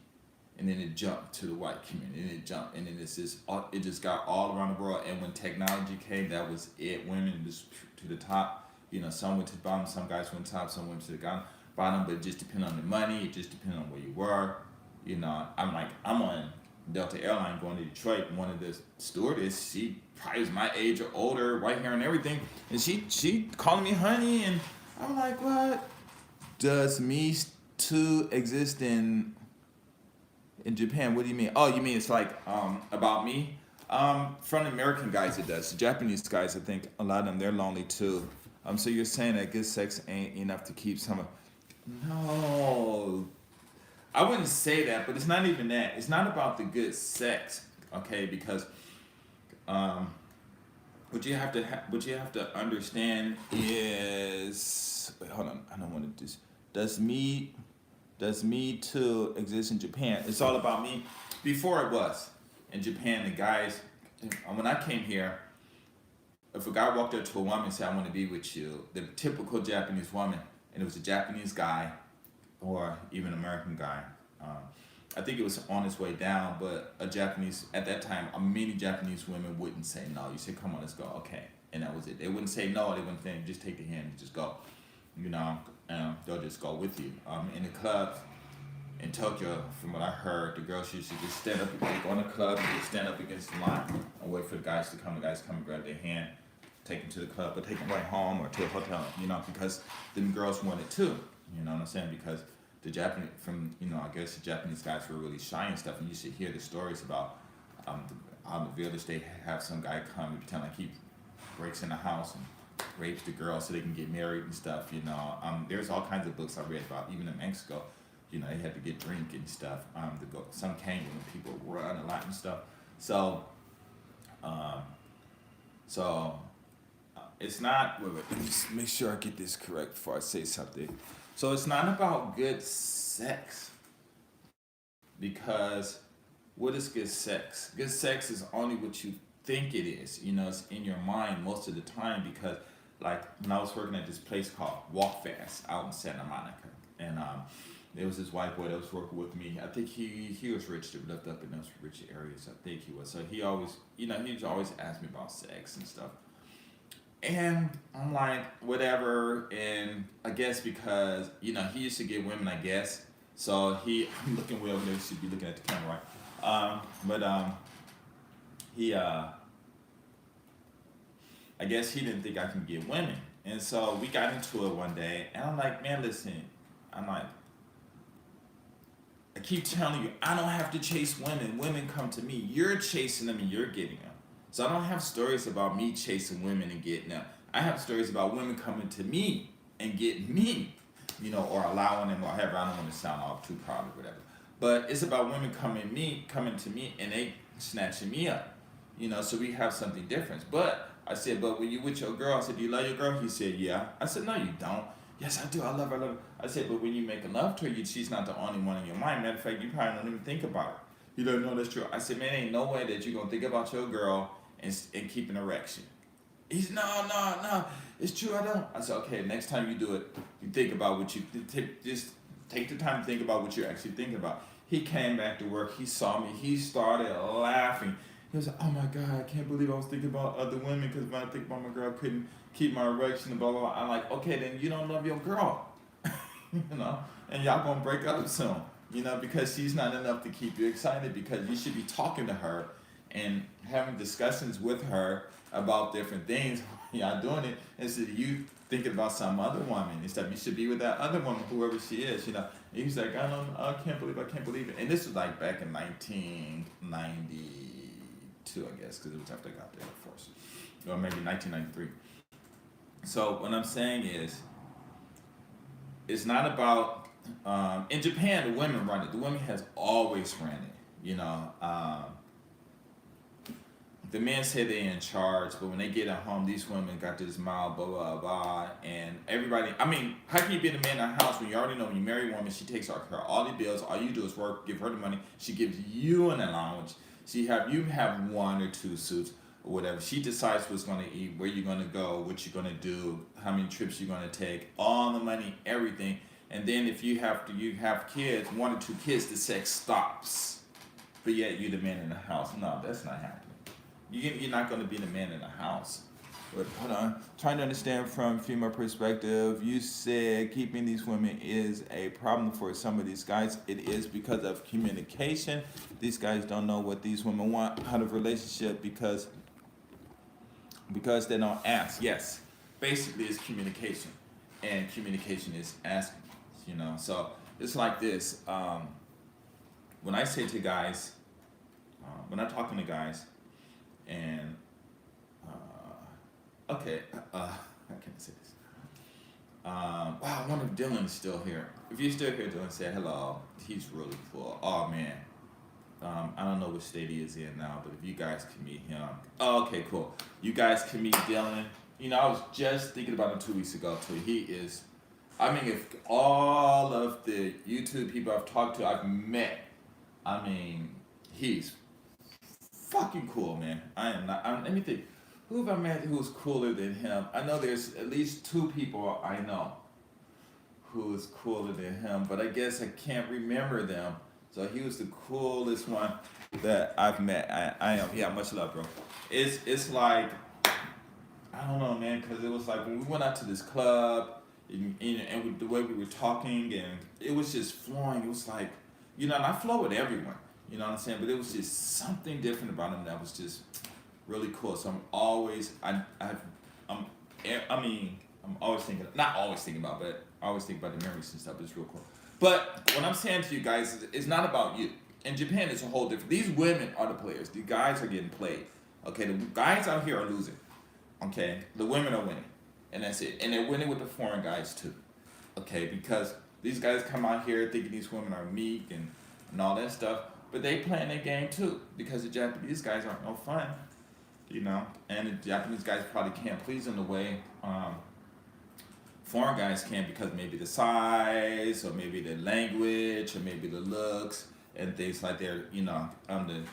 And then it jumped to the white community, and it jumped, and then it just got all around the world. And when technology came, that was it. Women just to the top. Some went to the bottom, some guys went top, some went to the bottom. But it just depended on the money. It just depended on where you were. I'm on Delta Airline going to Detroit. And one of the stewardess, she probably was my age or older, white hair and everything, and she calling me honey, and I'm like, what? Does me too exist in Japan? What do you mean? Oh, you mean it's like about me? From the American guys, it does. The Japanese guys, I think a lot of them, they're lonely too. So you're saying that good sex ain't enough to keep some of. No, I wouldn't say that, but it's not even that. It's not about the good sex, okay? Because um, what you have to understand is, wait, hold on, I don't want to do this. Does me too exist in Japan? It's all about me. Before it was in Japan, the guys, when I came here, if a guy walked up to a woman and said, "I want to be with you," the typical Japanese woman, and it was a Japanese guy or even American guy. Um, I think it was on its way down, but a Japanese at that time, many Japanese women wouldn't say no. You say, "Come on, let's go." Okay, and that was it. They wouldn't say no. They wouldn't say, "Just take the hand and just go." You know, they'll just go with you. In the clubs in Tokyo, from what I heard, the girls used to just stand up, like on the club, and just stand up against the line and wait for the guys to come. The guys come and grab their hand, take them to the club, or take them right home or to a hotel. You know, because them girls wanted too. You know what I'm saying? Because the Japanese, I guess the Japanese guys were really shy and stuff, and you should hear the stories about on the village they have some guy come and pretend like he breaks in the house and rapes the girl so they can get married and stuff. There's all kinds of books I read about, even in Mexico. They had to get drink and stuff to go. Some came when people run a lot and stuff. So, it's not. Wait, let me just make sure I get this correct before I say something. So it's not about good sex, because what is good sex? Good sex is only what you think it is. It's in your mind most of the time, because, like, when I was working at this place called Walk Fast out in Santa Monica, and there was this white boy that was working with me. I think he was rich, lived up in those rich areas. I think he was. So he always, he was always asking me about sex and stuff. And I'm like, whatever. And I guess because, he used to get women, I guess. So I'm looking way over there. You should be looking at the camera, right? I guess he didn't think I can get women. And so we got into it one day. And I'm like, man, listen. I'm like, I keep telling you, I don't have to chase women. Women come to me. You're chasing them and you're getting them. So I don't have stories about me chasing women and getting them. I have stories about women coming to me and getting me, or allowing them, or however. I don't want to sound all too proud or whatever. But it's about women coming to me, and they snatching me up. So we have something different. But I said, but when you with your girl, I said, do you love your girl? He said, yeah. I said, no, you don't. Yes, I do. I love her. I love her. I said, but when you make love to her, she's not the only one in your mind. Matter of fact, you probably don't even think about her. He doesn't know that's true. I said, man, ain't no way that you're going to think about your girl and keep an erection. He's, no. It's true, I don't. I said, okay, next time you do it, you think about what you, just take the time to think about what you're actually thinking about. He came back to work. He saw me. He started laughing. He was like, oh my God, I can't believe I was thinking about other women, because when I think about my girl, I couldn't keep my erection and blah, blah, blah. I'm like, okay, then you don't love your girl. And y'all gonna break up soon, because she's not enough to keep you excited, because you should be talking to her and having discussions with her about different things. Y'all doing it instead of you thinking about some other woman and stuff. You should be with that other woman, whoever she is, And he's like, I can't believe it. And this was like back in 1992, I guess, because it was after I got the Air Force, or maybe 1993. So what I'm saying is, it's not about, in Japan, the women run it. The women has always ran it, the men say they're in charge, but when they get at home, these women got this mild, blah, blah, blah, and everybody, how can you be the man in the house when you already know when you marry a woman, she takes care of all the bills, all you do is work, give her the money, she gives you an allowance, you have one or two suits, or whatever, she decides what's going to eat, where you're going to go, what you're going to do, how many trips you're going to take, all the money, everything, and then if you have kids, 1 or 2 kids, the sex stops, but yet you're the man in the house. No, that's not happening. You're not going to be the man in the house. But hold on. Trying to understand from female perspective, you said keeping these women is a problem for some of these guys. It is because of communication. These guys don't know what these women want out of relationship because they don't ask. Yes, basically it's communication. And communication is asking, So it's like this. When I say to guys, when I'm talking to guys, And okay, how can I say this? Wow, I wonder if Dylan's still here. If you're still here, Dylan, say hello. He's really cool. Oh man, I don't know which state he is in now, but if you guys can meet him, oh, okay, cool. You guys can meet Dylan. You know, I was just thinking about him 2 weeks ago too. He is. I mean, if all of the YouTube people I've talked to, I've met. I mean, he's fucking cool, man. I am not. Let me think. Who have I met who's cooler than him? I know there's at least two people I know who is cooler than him, but I guess I can't remember them. So he was the coolest one that I've met. I am. Yeah, much love, bro. It's like I don't know, man, because it was like when we went out to this club and with the way we were talking and it was just flowing. It was like, you know, and I flow with everyone, you know what I'm saying? But it was just something different about him that was just really cool. So I'm always, I'm, I mean, I'm always thinking, not always thinking about, but I always think about the memories and stuff. It's real cool. But what I'm saying to you guys is, it's not about you. In Japan, it's a whole different. These women are the players. The guys are getting played. Okay, the guys out here are losing. Okay, the women are winning, and that's it. And they're winning with the foreign guys too. Okay, because these guys come out here thinking these women are meek and all that stuff, but they playing their game too because the Japanese guys aren't no fun, you know. And the Japanese guys probably can't please in the way foreign guys can because maybe the size or maybe the language or maybe the looks and things like that. You know, the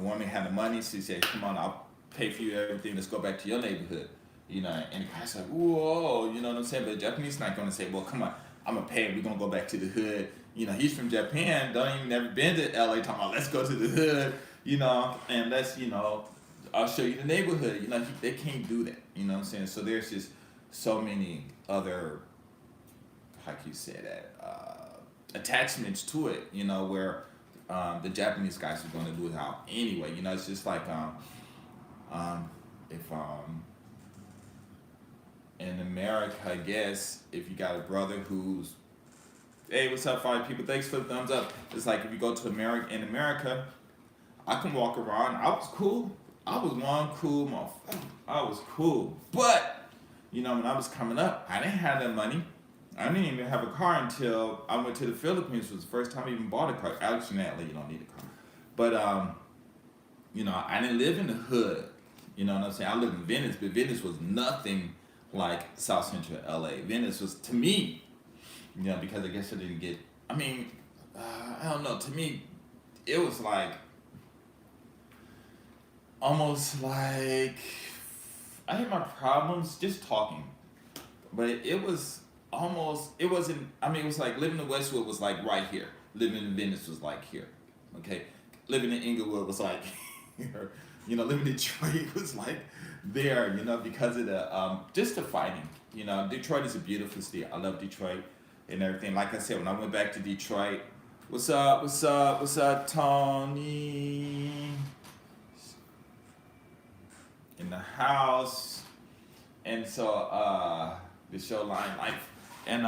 woman had the money, so she said, "Come on, I'll pay for you everything. Let's go back to your neighborhood." You know, and the guy's like, "Whoa," you know what I'm saying? But the Japanese not gonna say, "Well, come on, I'm gonna pay him. We're gonna go back to the hood." You know, he's from Japan, don't even never been to LA. Talking about, let's go to the hood. You know, and let's, you know, I'll show you the neighborhood. You know, they can't do that. You know what I'm saying? So there's just so many other, how can you say that, attachments to it. You know, where the Japanese guys are going to do it out anyway. You know, it's just like if in America, I guess if you got a brother who's, hey, what's up, 5 people? Thanks for the thumbs up. It's like if you go to America, in America, I can walk around. I was cool. I was one cool motherfucker. I was cool. But, you know, when I was coming up, I didn't have that money. I didn't even have a car until I went to the Philippines. It was the first time I even bought a car. Actually, you don't need a car. But, you know, I didn't live in the hood. You know what I'm saying? I lived in Venice, but Venice was nothing like South Central LA. Venice was, to me, you know, because I guess I didn't get, I mean, I don't know, to me, it was like, almost like, I had my problems just talking, but it was almost, it wasn't, I mean, it was like living in Westwood was like right here. Living in Venice was like here, okay? Living in Inglewood was like here. You know, living in Detroit was like there, you know, because of the, just the fighting. You know, Detroit is a beautiful city. I love Detroit and everything. Like I said, when I went back to Detroit, what's up, Tony? In the house. And so, the show Line Life. And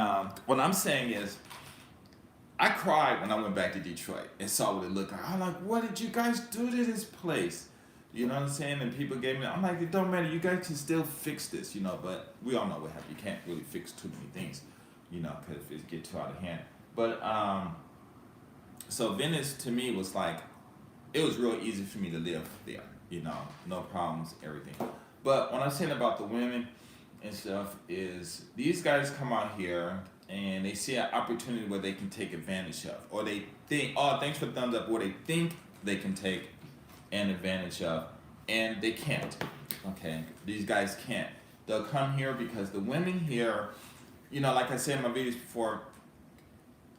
what I'm saying is, I cried when I went back to Detroit and saw what it looked like. I'm like, what did you guys do to this place? You know what I'm saying? And people gave me, I'm like, it don't matter. You guys can still fix this, you know. But we all know what happened. You can't really fix too many things, you know, because it get too out of hand. But so Venice to me was like, it was real easy for me to live there, you know, no problems, everything. But what I'm saying about the women and stuff is these guys come out here and they see an opportunity where they can take advantage of, or they think, oh, thanks for the thumbs up, or they think they can take an advantage of, and they can't. Okay, these guys can't. They'll come here because the women here, you know, like I said in my videos before,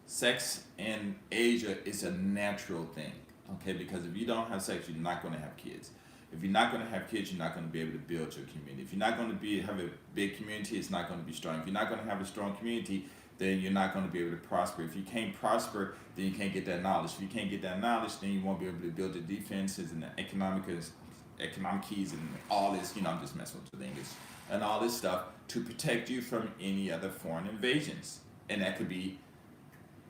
sex in Asia is a natural thing. Okay, because if you don't have sex, you're not going to have kids. If you're not going to have kids, you're not going to be able to build your community. If you're not going to have a big community, it's not going to be strong. If you're not going to have a strong community, then you're not going to be able to prosper. If you can't prosper, then you can't get that knowledge. If you can't get that knowledge, then you won't be able to build the defenses and the economic keys and all this, you know, I'm just messing with the English, and all this stuff to protect you from any other foreign invasions. And that could be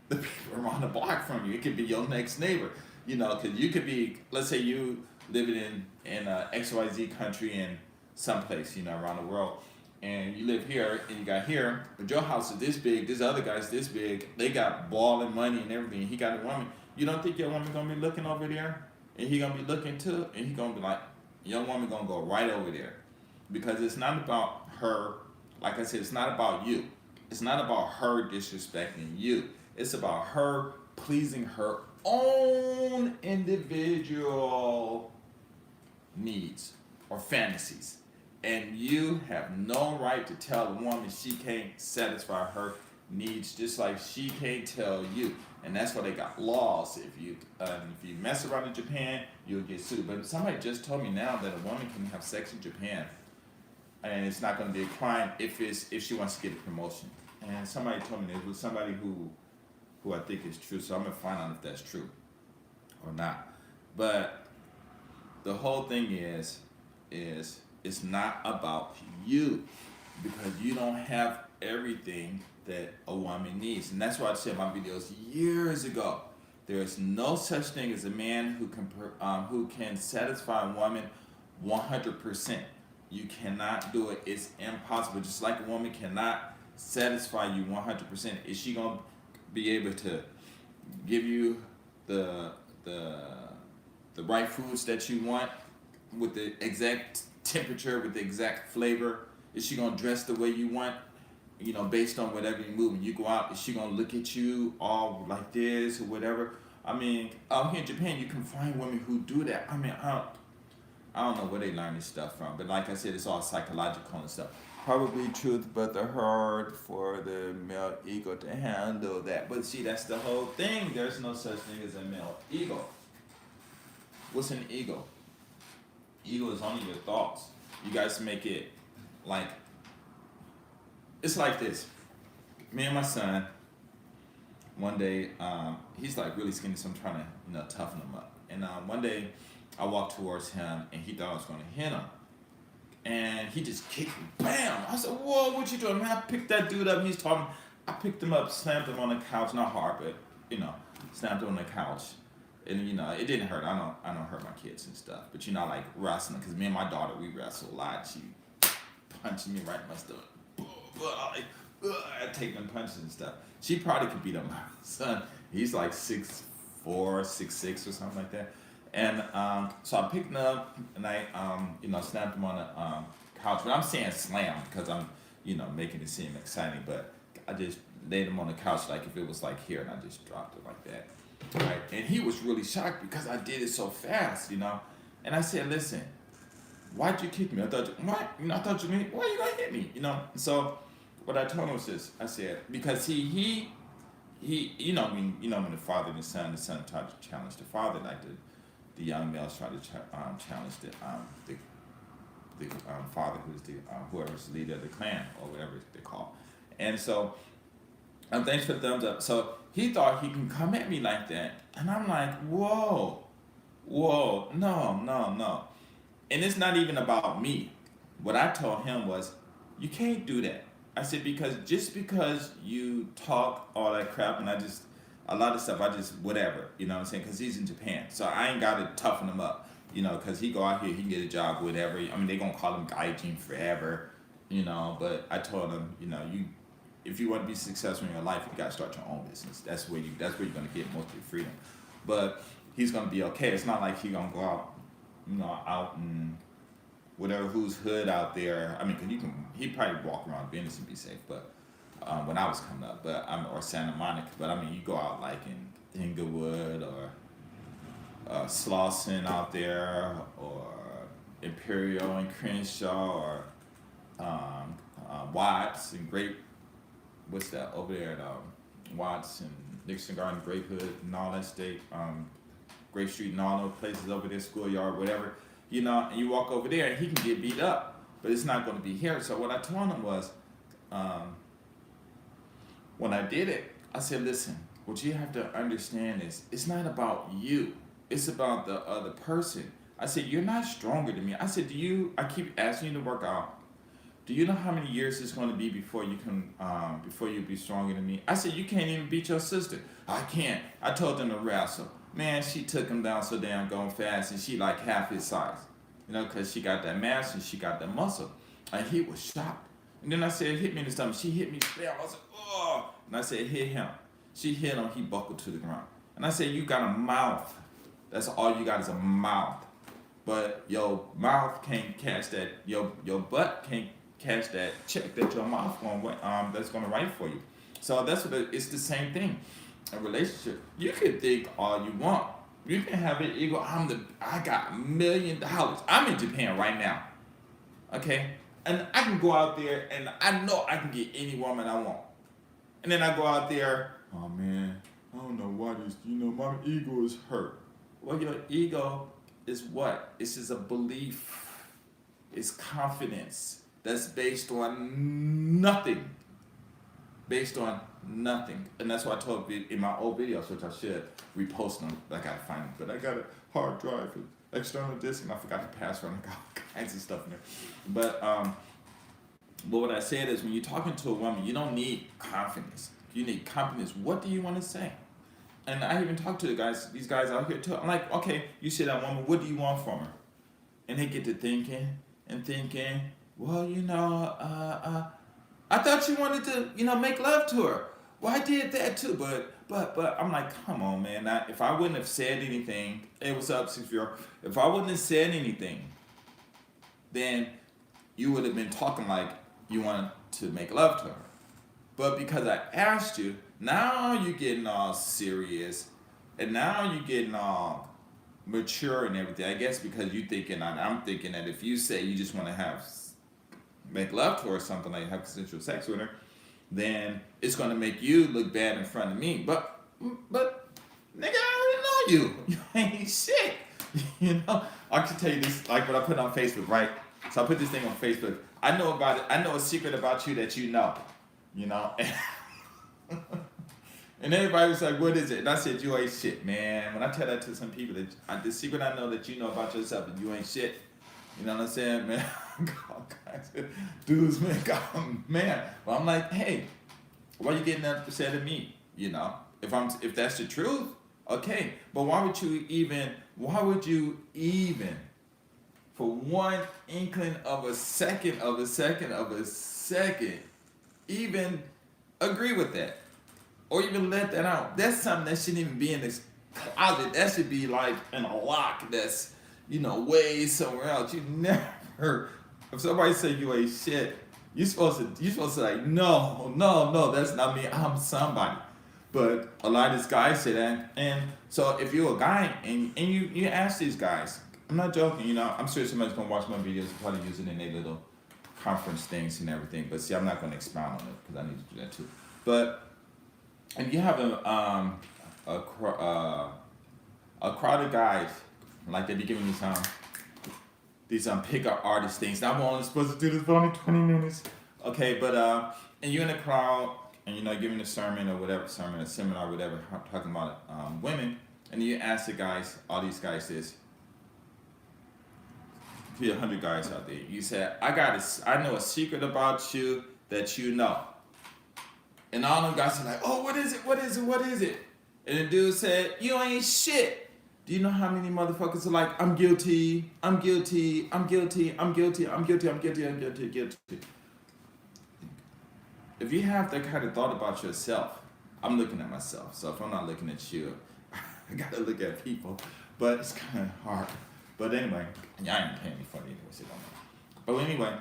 the people around the block from you. It could be your next neighbor, you know, because you could be, let's say you living in XYZ country in someplace, around the world, and you live here and you got here, but your house is this big, this other guy's this big, they got balling money and everything. He got a woman. You don't think your woman gonna be looking over there, and he gonna be looking too, and he gonna be like, young woman gonna go right over there, because it's not about her. Like I said, it's not about you. It's not about her disrespecting you. It's about her pleasing her own individual needs or fantasies. And you have no right to tell a woman she can't satisfy her needs, just like she can't tell you. And that's why they got laws. If you mess around in Japan, you'll get sued. But somebody just told me now that a woman can have sex in Japan, and it's not going to be a crime if she wants to get a promotion. And somebody told me it was somebody who I think is true. So I'm gonna find out if that's true or not. But the whole thing is it's not about you, because you don't have everything that a woman needs. And that's why I said in my videos years ago, there is no such thing as a man who can satisfy a woman 100%. You cannot do it. It's impossible. Just like a woman cannot satisfy you 100%. Is she gonna be able to give you the right foods that you want with the exact temperature, with the exact flavor? Is she gonna dress the way you want, based on whatever you move? When you go out, is she gonna look at you all like this or whatever? I mean, out here in Japan, you can find women who do that. I mean, I don't know where they learn this stuff from, but like I said, it's all psychological and stuff. Probably truth, but the hard for the male ego to handle that. But see, that's the whole thing. There's no such thing as a male ego. What's an ego? Ego is only your thoughts. You guys make it like, it's like this. Me and my son, one day, he's like really skinny, so I'm trying to, toughen him up. And one day, I walked towards him, and he thought I was going to hit him. And he just kicked me, bam! I said, whoa, what you doing? Man, I picked that dude up, he's talking. I picked him up, slammed him on the couch, not hard, but, slammed him on the couch. And, it didn't hurt. I don't hurt my kids and stuff. But, I like wrestling, because me and my daughter, we wrestle a lot. She punched me right in my stomach. I take them punches and stuff. She probably could beat up my son. He's like 6'4", 6'6", or something like that. And so I picked him up, and I snapped him on the couch. But I'm saying slam because I'm making it seem exciting. But I just laid him on the couch like if it was like here, and I just dropped it like that. Right? And he was really shocked because I did it so fast, And I said, listen, why'd you kick me? I thought you mean, why you gonna hit me? So what I told him was this. I said, because he when the father and the son tried to challenge the father, like the young males try to challenge the father, who's whoever's the leader of the clan or whatever they call. And so, thanks for the thumbs up. So he thought he can come at me like that, and I'm like, whoa, no. And it's not even about me. What I told him was, you can't do that. I said, because you talk all that crap, and a lot of stuff, I just, whatever, you know what I'm saying? Because he's in Japan. So I ain't got to toughen him up, because he go out here, he can get a job, whatever. I mean, they going to call him gaijin forever, but I told him, if you want to be successful in your life, you got to start your own business. That's where you're going to get most of your freedom. But he's going to be okay. It's not like he's going to go out, out in whatever who's hood out there. I mean, because he probably walk around Venice and be safe, but when I was coming up, or Santa Monica, but I mean, you go out like in Inglewood or Slauson out there, or Imperial and Crenshaw, or Watts and what's that over there at Watts and Nixon Garden, Grape Hood, and all that state, Grape Street and all those places over there, Schoolyard, whatever, and you walk over there and he can get beat up, but it's not going to be here. So what I told him was, when I did it, I said, listen, what you have to understand is, it's not about you. It's about the other person. I said, you're not stronger than me. I said, I keep asking you to work out. do you know how many years it's going to be before you can, before you be stronger than me? I said, you can't even beat your sister. I can't. I told them to wrestle. Man, she took him down so damn going fast, and she like half his size. You know, because she got that mass and she got that muscle. And he was shocked. And then I said, hit me in the stomach. She hit me, spam. I was like, oh. And I said, hit him. She hit him, he buckled to the ground. And I said, you got a mouth. That's all you got is a mouth. But your mouth can't catch that, your butt can't catch that check that your mouth that's gonna write for you. So that's what it's the same thing. A relationship. You can think all you want. You can have an ego. I got $1 million. I'm in Japan right now. Okay? And I can go out there and I know I can get any woman I want. And then I go out there, oh man, I don't know why this, my ego is hurt. Well, your ego is what? It's just a belief. It's confidence that's based on nothing. Based on nothing. And that's what I told in my old videos, which I should repost them. I gotta find them. But I got a hard drive with external disk and I forgot the password. I got all kinds of stuff in there. But what I said is when you're talking to a woman, you don't need confidence. You need confidence. What do you want to say? And I even talk to these guys out here too. I'm like, okay, you see that woman, what do you want from her? And they get to thinking, well, I thought you wanted to, make love to her. Well, I did that too, but I'm like, come on, man. If I wouldn't have said anything, it was up 6-0. If I wouldn't have said anything, then you would have been talking like you wanted to make love to her. But because I asked you, now you're getting all serious, and now you're getting all mature and everything. I guess because you thinking, I'm thinking that if you say you just want to make love to her or something, like have consensual sex with her, then it's going to make you look bad in front of me. But nigga, I already know you. You ain't shit. I can tell you this, like what I put on Facebook, right? So I put this thing on Facebook. I know about it. I know a secret about you that you know. And everybody was like, what is it? And I said, you ain't shit, man. When I tell that to some people, the secret I know that you know about yourself is you ain't shit. You know what I'm saying, man? Dudes, man. Well, I'm like, hey, why you getting upset at me? If that's the truth, okay. But why would you even, for one inkling of a second, even agree with that? Or even let that out? That's something that shouldn't even be in this closet. That should be like in a lock that's, way somewhere else. You never, if somebody say you ain't shit, you're supposed to like, no, that's not me. I'm somebody. But a lot of these guys say that. And so if you're a guy and you ask these guys, I'm not joking, I'm sure somebody's going to watch my videos and probably use it in their little conference things and everything. But see, I'm not going to expound on it because I need to do that too. But if you have a crowd of guys, like they be giving me these pickup artist things. Now I'm only supposed to do this for only 20 minutes. Okay, but and you're in a crowd and giving a sermon or whatever, a seminar or whatever, talking about women, and you ask the guys, all these guys this. Be 100 guys out there. You said, I know a secret about you that you know. And all them guys are like, oh, what is it? And the dude said, you ain't shit. Do you know how many motherfuckers are like, I'm guilty. If you have that kind of thought about yourself, I'm looking at myself. So if I'm not looking at you, I gotta look at people. But it's kind of hard. But anyway, y'all ain't paying me for it anyway, so don't know. But anyway,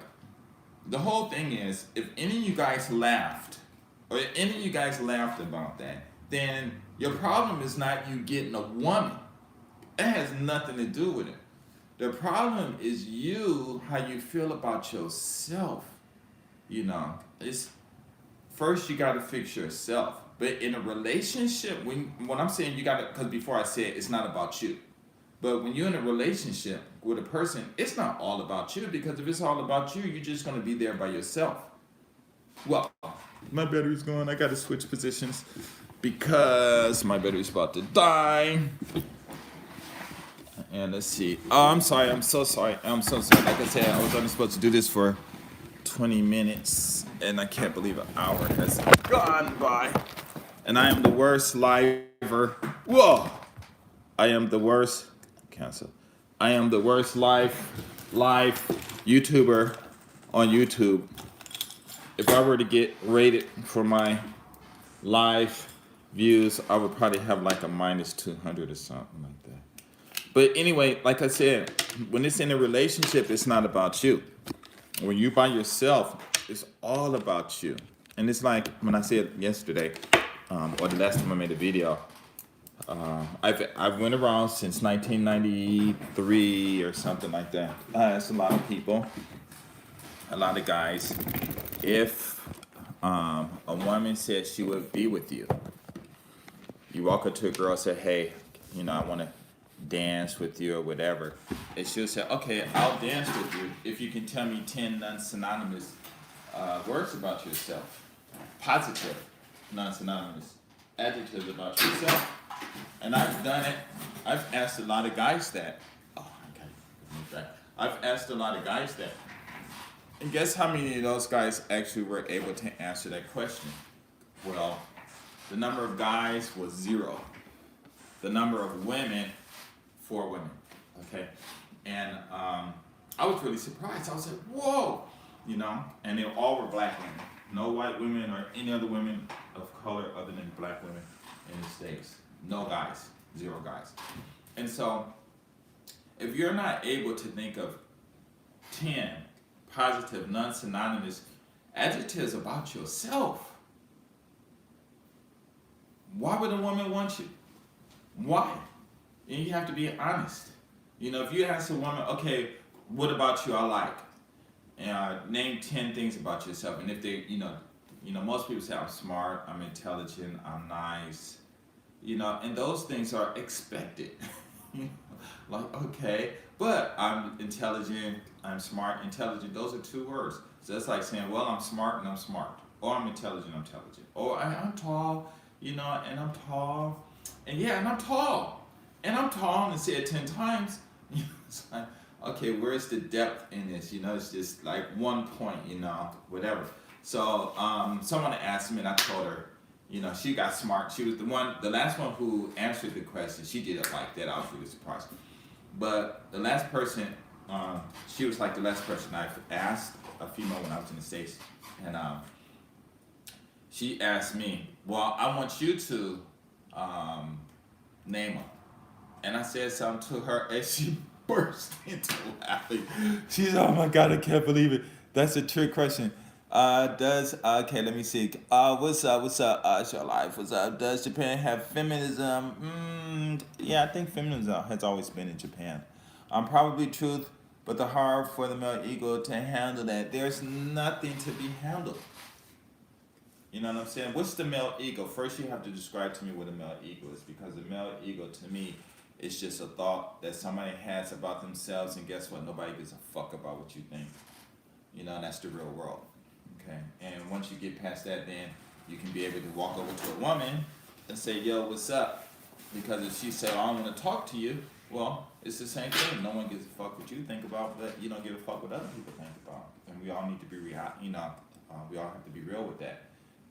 the whole thing is, if any of you guys laughed about that, then your problem is not you getting a woman. It has nothing to do with it. The problem is how you feel about yourself. It's first you gotta fix yourself. But in a relationship, when I'm saying you gotta, because before I said it's not about you. But when you're in a relationship with a person, it's not all about you, because if it's all about you, you're just gonna be there by yourself. Well, my battery's going. I gotta switch positions because my battery's about to die. And let's see. Oh, I'm sorry. I'm so sorry. Like I said, I was only supposed to do this for 20 minutes, and I can't believe an hour has gone by. And I am the worst liver. Whoa! I am the worst. Cancel. I am the worst live YouTuber on YouTube. If I were to get rated for my live views, I would probably have like a minus 200 or something like that. But anyway, like I said, when it's in a relationship, it's not about you. When you by yourself, it's all about you. And it's like when I said yesterday, or the last time I made a video, I've went around since 1993 or something like that. That's a lot of people, a lot of guys. If a woman said she would be with you, you walk up to a girl and say, "Hey, I want to dance with you or whatever," and she'll say, "Okay, I'll dance with you if you can tell me 10 non-synonymous words about yourself, positive non-synonymous adjectives about yourself." And I've done it. I've asked a lot of guys that. Oh, okay. I've asked a lot of guys that. And guess how many of those guys actually were able to answer that question? Well, the number of guys was 0. The number of women, 4 women. Okay? And I was really surprised. I was like, whoa! And they all were black women. No white women or any other women of color other than black women in the States. No guys. 0 guys. And so, if you're not able to think of 10 positive, non-synonymous adjectives about yourself, why would a woman want you? Why? And you have to be honest. If you ask a woman, okay, what about you I like? And name 10 things about yourself. And if they, most people say I'm smart, I'm intelligent, I'm nice, and those things are expected. Like, okay, but I'm intelligent, I'm smart, intelligent, those are 2 words. So it's like saying, well, I'm smart and I'm smart. Or I'm intelligent, I'm intelligent. Or I'm tall, and I'm tall. And yeah, and I'm tall. And I'm tall, and say it 10 times. It's like, okay, where's the depth in this? It's just like 1 point, whatever. So someone asked me, and I told her, she got smart. She was the last one who answered the question. She did it like that. I was really surprised. But the last person, she was like the last person I've asked, a female when I was in the States. And she asked me, well, I want you to name them. And I said something to her, and she burst into laughing. She said, "Oh my God, I can't believe it. That's a trick question. Okay, let me see. What's up? It's your life. What's up? Does Japan have feminism? Yeah, I think feminism has always been in Japan. Probably truth, but the hard for the male ego to handle that. There's nothing to be handled. You know what I'm saying? What's the male ego? First, you have to describe to me what a male ego is, because the male ego, to me, is just a thought that somebody has about themselves, and guess what? Nobody gives a fuck about what you think. And that's the real world. Okay? And once you get past that, then you can be able to walk over to a woman and say, yo, what's up? Because if she said, I don't want to talk to you, well, it's the same thing. No one gives a fuck what you think about, but you don't give a fuck what other people think about. And we all need to be real, we all have to be real with that.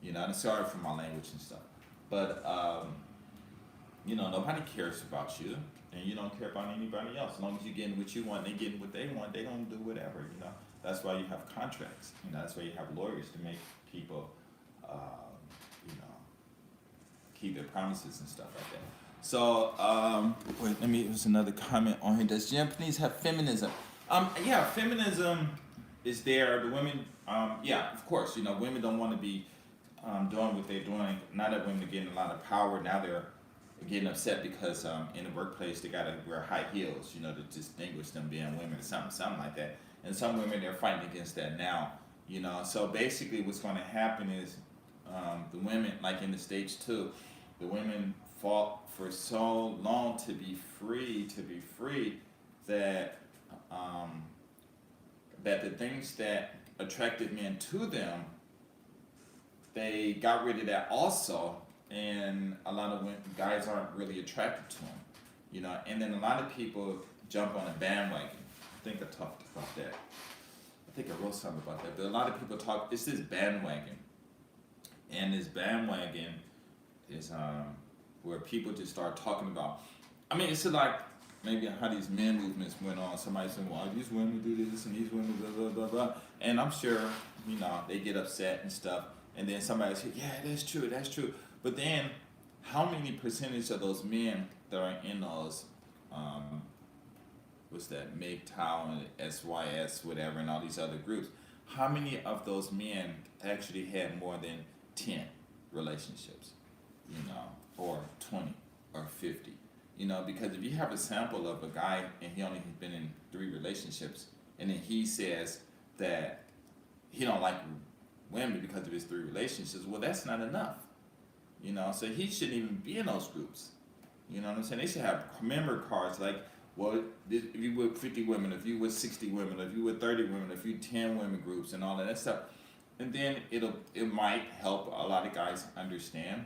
And sorry for my language and stuff. But, nobody cares about you, and you don't care about anybody else. As long as you're getting what you want, they're getting what they want, they're going to do whatever, That's why you have contracts. That's why you have lawyers to make people, keep their promises and stuff like that. So, there's another comment on here. Does Japanese have feminism? Yeah, feminism is there. The women, yeah, of course, women don't want to be doing what they're doing. Now that women are getting a lot of power, now they're getting upset because in the workplace they gotta wear high heels, to distinguish them being women or something like that. And some women, they're fighting against that now, So basically, what's going to happen is the women, like in the States too, the women fought for so long to be free, that that the things that attracted men to them, they got rid of that also, and a lot of guys aren't really attracted to them, And then a lot of people jump on a bandwagon. I think I talked about that. I think I wrote something about that. But a lot of people talk. It's this bandwagon, and this bandwagon is where people just start talking about. I mean, it's like maybe how these men movements went on. Somebody saying, "Well, these women do this and these women blah blah blah blah," and I'm sure they get upset and stuff. And then somebody says, "Yeah, that's true, that's true." But then, how many percentage of those men that are in those what's that, MGTOW and SYS, whatever, and all these other groups, how many of those men actually had more than 10 relationships, or 20 or 50? Because if you have a sample of a guy and he only has been in 3 relationships, and then he says that he don't like women because of his 3 relationships, well, that's not enough. So he shouldn't even be in those groups. You know what I'm saying? They should have member cards like, well, if you with 50 women, if you with 60 women, if you with 30 women, if you 10 women groups and all of that stuff. And then it might help a lot of guys understand.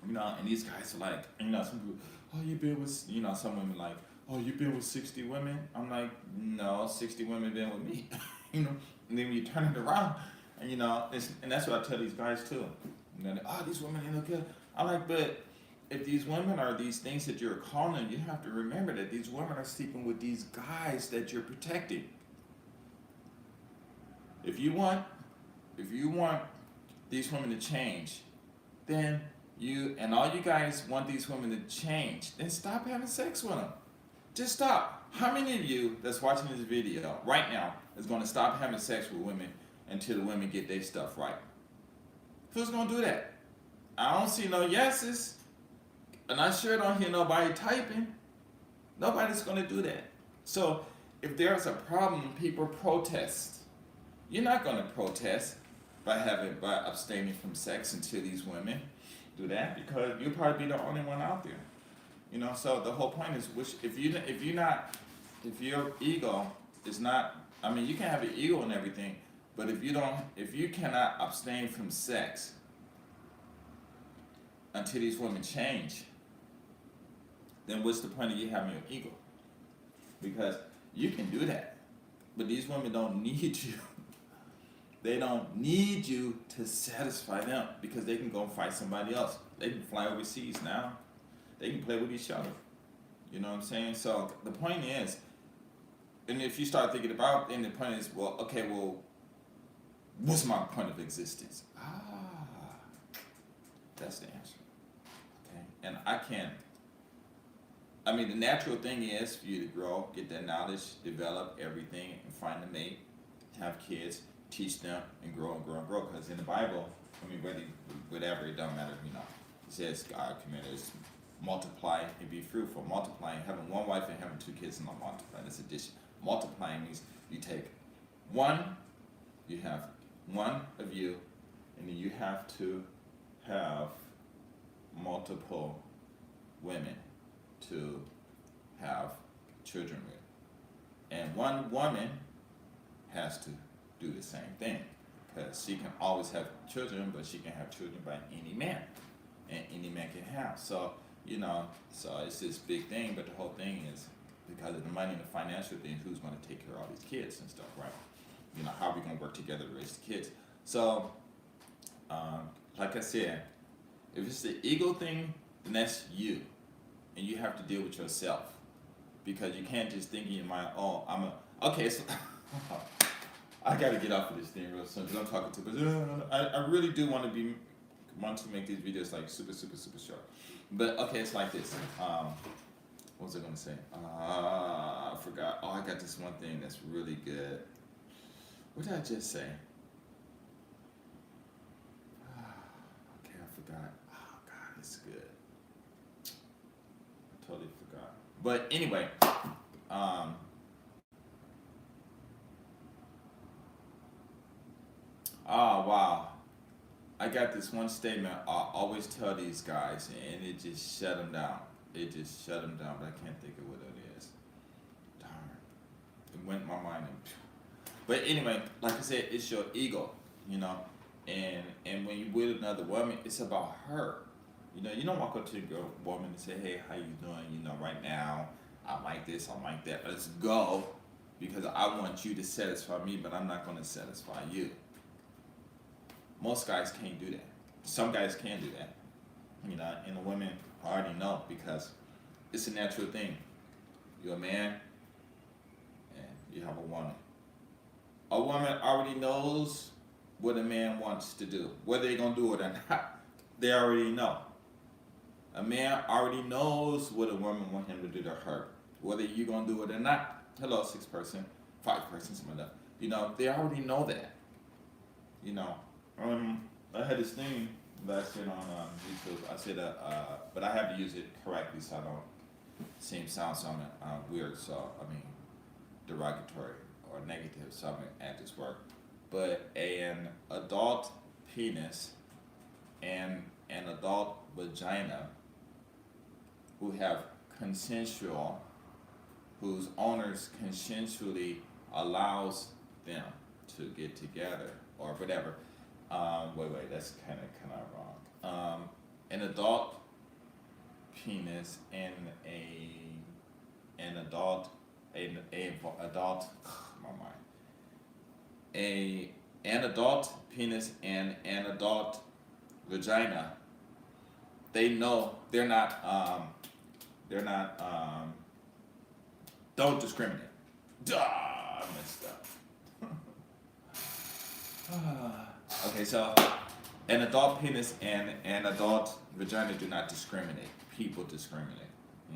And these guys are like, some people, oh, you been with, some women like, oh, you been with 60 women? I'm like, no, 60 women been with me. And then when you turn it around, and and that's what I tell these guys too. These women ain't no good. I'm like, but if these women are these things that you're calling, you have to remember that these women are sleeping with these guys that you're protecting. If you want these women to change, then all you guys want these women to change, then stop having sex with them. Just stop. How many of you that's watching this video right now is going to stop having sex with women until the women get their stuff right? Who's going to do that? I don't see no yeses. And I sure don't hear nobody typing. Nobody's going to do that. So if there's a problem, people protest. You're not going to protest by abstaining from sex until these women do that, because you'll probably be the only one out there. So the whole point is, if your ego is not, you can have an ego and everything, but if you cannot abstain from sex until these women change, then what's the point of you having your ego? Because you can do that, but these women don't need you. They don't need you to satisfy them, because they can go and fight somebody else. They can fly overseas now. They can play with each other. You know what I'm saying? So the point is, and if you start thinking about, then the point is, what's my point of existence? That's the answer. Okay? And the natural thing is for you to grow, get that knowledge, develop everything, and find a mate, have kids, teach them, and grow and grow and grow. Because in the Bible, whatever, it don't matter, it says God commanded us multiply and be fruitful. Multiplying, having one wife and having 2 kids, and not multiply. That's addition. Multiplying means you take one, you have one of you, and then you have to have multiple women to have children with. And one woman has to do the same thing, because she can always have children, but she can have children by any man, and any man can have. So so it's this big thing, but the whole thing is, because of the money and the financial thing, who's going to take care of all these kids and stuff, right? How are we going to work together to raise the kids? So like I said, if it's the ego thing, then that's you, and you have to deal with yourself, because you can't just think in your mind, oh, okay, so I got to get off of this thing real soon, because I'm talking too much. I really do want to make these videos like super, super, super short. But okay, it's like this. What was I going to say? I forgot. Oh, I got this one thing that's really good. What did I just say? Okay, I forgot. Oh, God, it's good. I totally forgot. But anyway, wow. I got this one statement I always tell these guys, and it just shut them down. It just shut them down, but I can't think of what it is. Darn. It went in my mind. But anyway, like I said, it's your ego, and when you with another woman, it's about her. You don't walk up to a woman and say, hey, how you doing? Right now, I like this, I like that. Let's go. because I want you to satisfy me, but I'm not going to satisfy you. Most guys can't do that. Some guys can do that, and the women already know because it's a natural thing. You're a man, and you have a woman. A woman already knows what a man wants to do, whether they're gonna do it or not. They already know. A man already knows what a woman wants him to do to her, whether you're gonna do it or not. Hello, 6 person, 5 person, something like that. They already know that. I had this thing that I said on YouTube. I said but I have to use it correctly so I don't sound something weird. So derogatory or negative. So I'm gonna add this word. But an adult penis and an adult vagina who have consensual, whose owners consensually allows them to get together or whatever. Wait, that's kind of wrong. An adult penis and an adult my mind. An adult penis and an adult vagina. They know they're not. Don't discriminate. Duh, I messed up. Okay, so an adult penis and an adult vagina do not discriminate. People discriminate.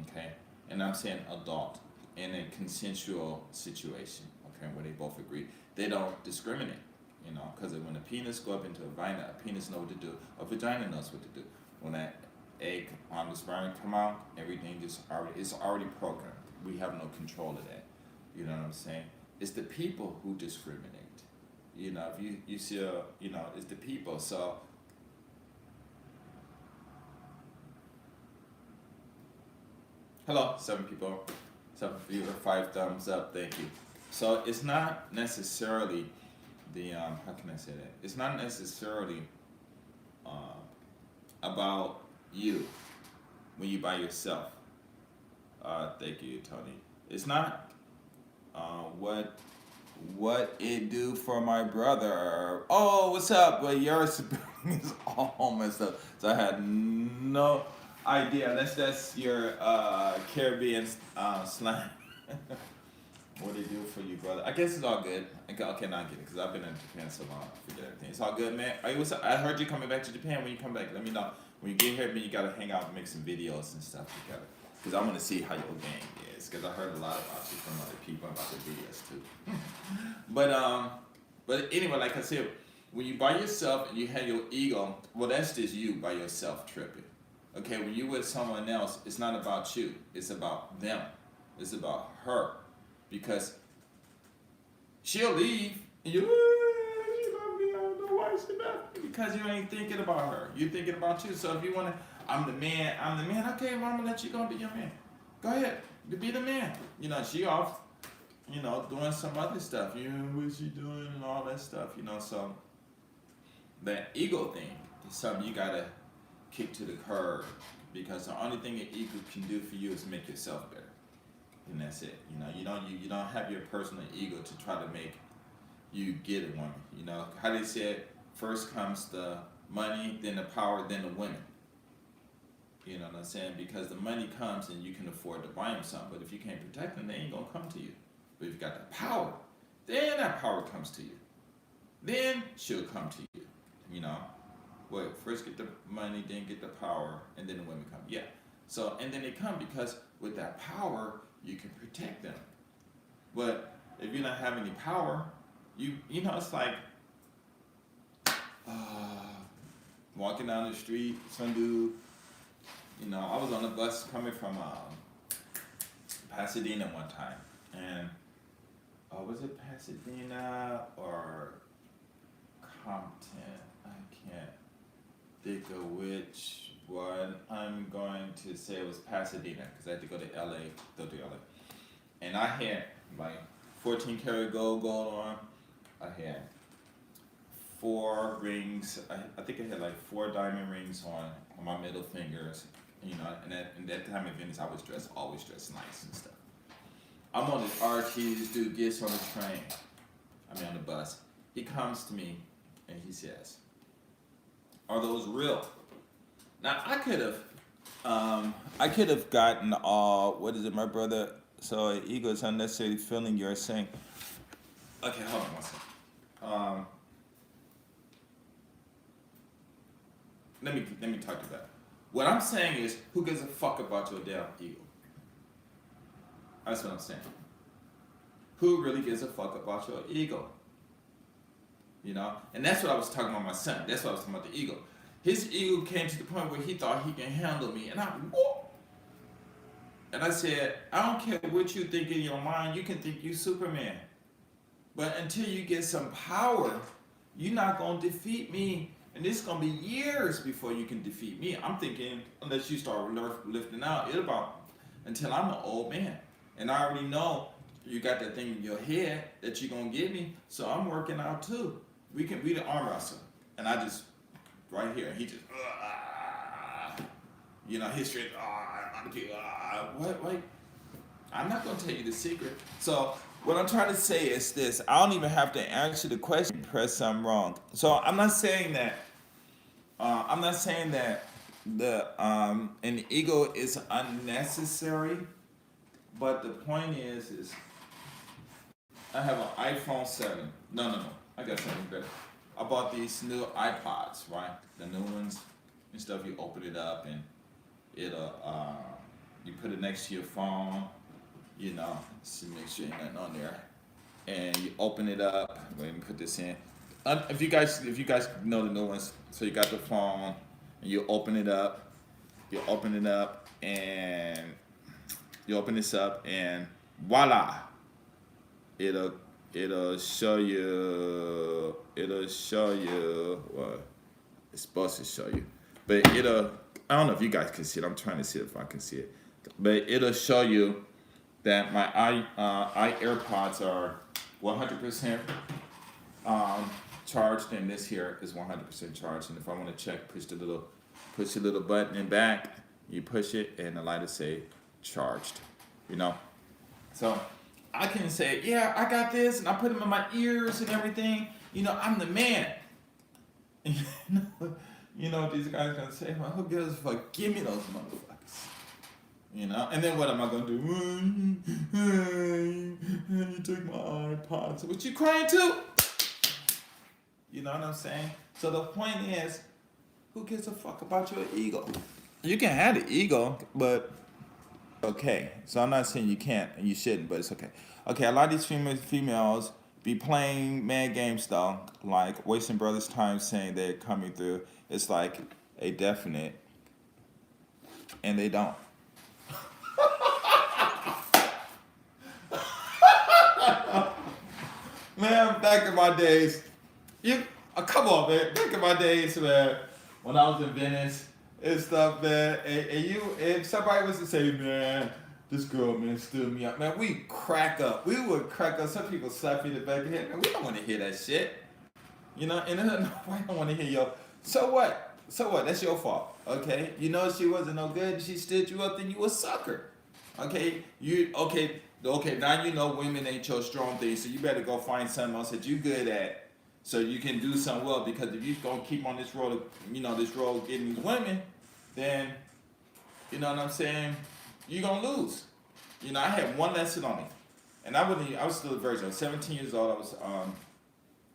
Okay, and I'm saying adult in a consensual situation. Okay, where they both agree, they don't discriminate. Because when a penis go up into a vagina, a penis knows what to do. A vagina knows what to do. When that egg on the sperm come out, everything it's already programmed. We have no control of that. You know what I'm saying? It's the people who discriminate. If you see it's the people. So hello, 7 people, 7 viewers, 5 thumbs up. Thank you. So it's not necessarily the how can I say that? It's not necessarily about you when you by yourself. Thank you, Tony. It's not what it do for my brother. Oh, what's up? But your sibling is all messed up. So I had no idea. Unless that's your Caribbean slang. What it do for you, brother? I guess it's all good. Okay, now I get it, because I've been in Japan so long, I forget everything. It's all good, man. I heard you coming back to Japan. When you come back, let me know. When you get here, man, you gotta hang out and make some videos and stuff together. Because I want to see how your game is. Because I heard a lot about you from other people about the videos, too. But anyway, like I said, when you by yourself and you have your ego, well, that's just you by yourself tripping. Okay, when you with someone else, it's not about you. It's about them. It's about her. Because she'll leave and you gonna be on the white stuff because you ain't thinking about her. You're thinking about you. So if you wanna, I'm the man. Okay, well, I'm gonna let you go be your man. Go ahead, be the man. She off, doing some other stuff. What's she doing and all that stuff. So that ego thing is something you gotta kick to the curb, because the only thing an ego can do for you is make yourself better. And that's it. You don't have your personal ego to try to make you get a woman. How they said, first comes the money, then the power, then the women. You know what I'm saying? Because the money comes and you can afford to buy them something, but if you can't protect them, they ain't gonna come to you. But if you got the power, then that power comes to you. Then she'll come to you. Wait, first get the money, then get the power, and then the women come. Yeah. So, and then they come because with that power, you can protect them. But if you don't have any power, it's like walking down the street, some dude, I was on the bus coming from Pasadena one time, and was it Pasadena or Compton? I can't think of which one. I'm going to say it was Pasadena, because I had to go to LA, and I had like 14 karat gold on. I had 4 rings. I think I had like 4 diamond rings on my middle fingers. And that time in Venice, I was always dressed nice and stuff. I'm on the RT. This dude gets on the train. On the bus. He comes to me and he says, "Are those real?" Now I could have gotten what is it, my brother? So ego is unnecessary feeling you're saying. Okay, hold on one second. Let me talk to that. What I'm saying is, who gives a fuck about your damn ego? That's what I'm saying. Who really gives a fuck about your ego? You know, and that's what I was talking about my son. That's what I was talking about the ego. His ego came to the point where he thought he can handle me, and I said, I don't care what you think in your mind. You can think you Superman, but until you get some power, you're not gonna defeat me, and it's gonna be years before you can defeat me. I'm thinking unless you start lifting out, it'll about until I'm an old man, and I already know you got that thing in your head that you're gonna get me. So I'm working out too. We the arm wrestle, and I just right here. He just, his straight, what? Wait, I'm not gonna tell you the secret. So what I'm trying to say is this: I don't even have to answer the question. Press I'm wrong. So I'm not saying that. I'm not saying that an ego is unnecessary. But the point is I have an iPhone 7. No. I got something better. I bought these new iPods, right? The new ones and stuff. You open it up and it'll, you put it next to your phone, to make sure ain't nothing on there. And you open it up. Wait, let me put this in. If you guys know the new ones, so you got the phone and you open it up. And you open this up and voila, it'll show you well, it's supposed to show you, but I don't know if you guys can see it. I'm trying to see if I can see it, but it'll show you that my AirPods are 100% charged, and this here is 100% charged. And if I want to check, push the little button in back, you push it, and the light will say charged. So I can say, yeah, I got this, and I put them in my ears and everything. I'm the man. These guys gonna say, well, who gives a fuck? Give me those motherfuckers. And then what am I gonna do? You took my iPod. So what, you crying too? You know what I'm saying? So the point is, who gives a fuck about your ego? You can have the ego, but okay. So I'm not saying you can't and you shouldn't, but it's okay. Okay, a lot of these females be playing mad games though, like wasting brothers' time saying they're coming through. It's like a definite, and they don't. Man, back in my days, come on, man. Back in my days, man, when I was in Venice and stuff, man, and if somebody was to say, man, this girl, man, stood me up, man, we would crack up. Some people slap you in the back of the head, man. We don't want to hear that shit. And nobody don't want to hear your. So what? That's your fault. Okay. She wasn't no good and she stood you up, then you a sucker. Okay. Okay. Now women ain't your strong thing, so you better go find something else that you good at, so you can do something well. Because if you gonna keep on this road, getting these women, then you know what I'm saying, you're gonna lose. I had one lesson on me, and I was still a virgin. I was 17 years old. I was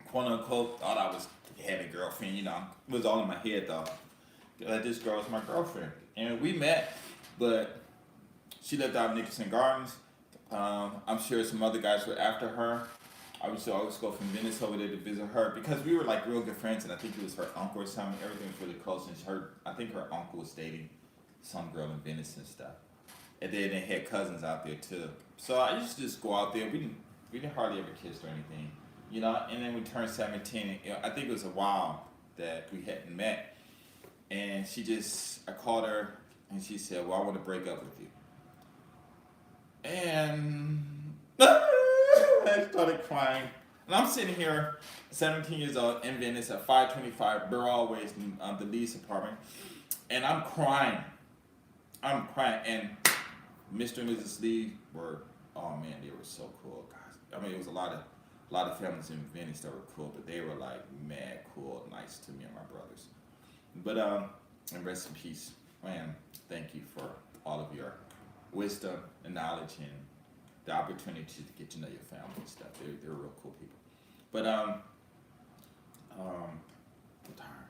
quote unquote thought I was having a girlfriend. It was all in my head though. This girl was my girlfriend, and we met, but she lived out in Nicholson Gardens. I'm sure some other guys were after her. I used to always go from Venice over there to visit her because we were like real good friends, and I think it was her uncle or something. Everything was really close, and I think her uncle was dating some girl in Venice and stuff. And then they had cousins out there too. So I used to just go out there. We didn't hardly ever kiss or anything, And then we turned 17, and I think it was a while that we hadn't met. And I called her, and she said, "Well, I want to break up with you." And I started crying. And I'm sitting here, 17 years old, in Venice at 525 Broadway, the lease apartment, and I'm crying. And Mr. and Mrs. Lee were oh man, they were so cool, guys. I mean, it was a lot of families in Venice that were cool, but they were like mad cool, nice to me and my brothers. But and rest in peace, man. Thank you for all of your wisdom and knowledge and the opportunity to get to know your family and stuff. They're real cool people. But I'm tired.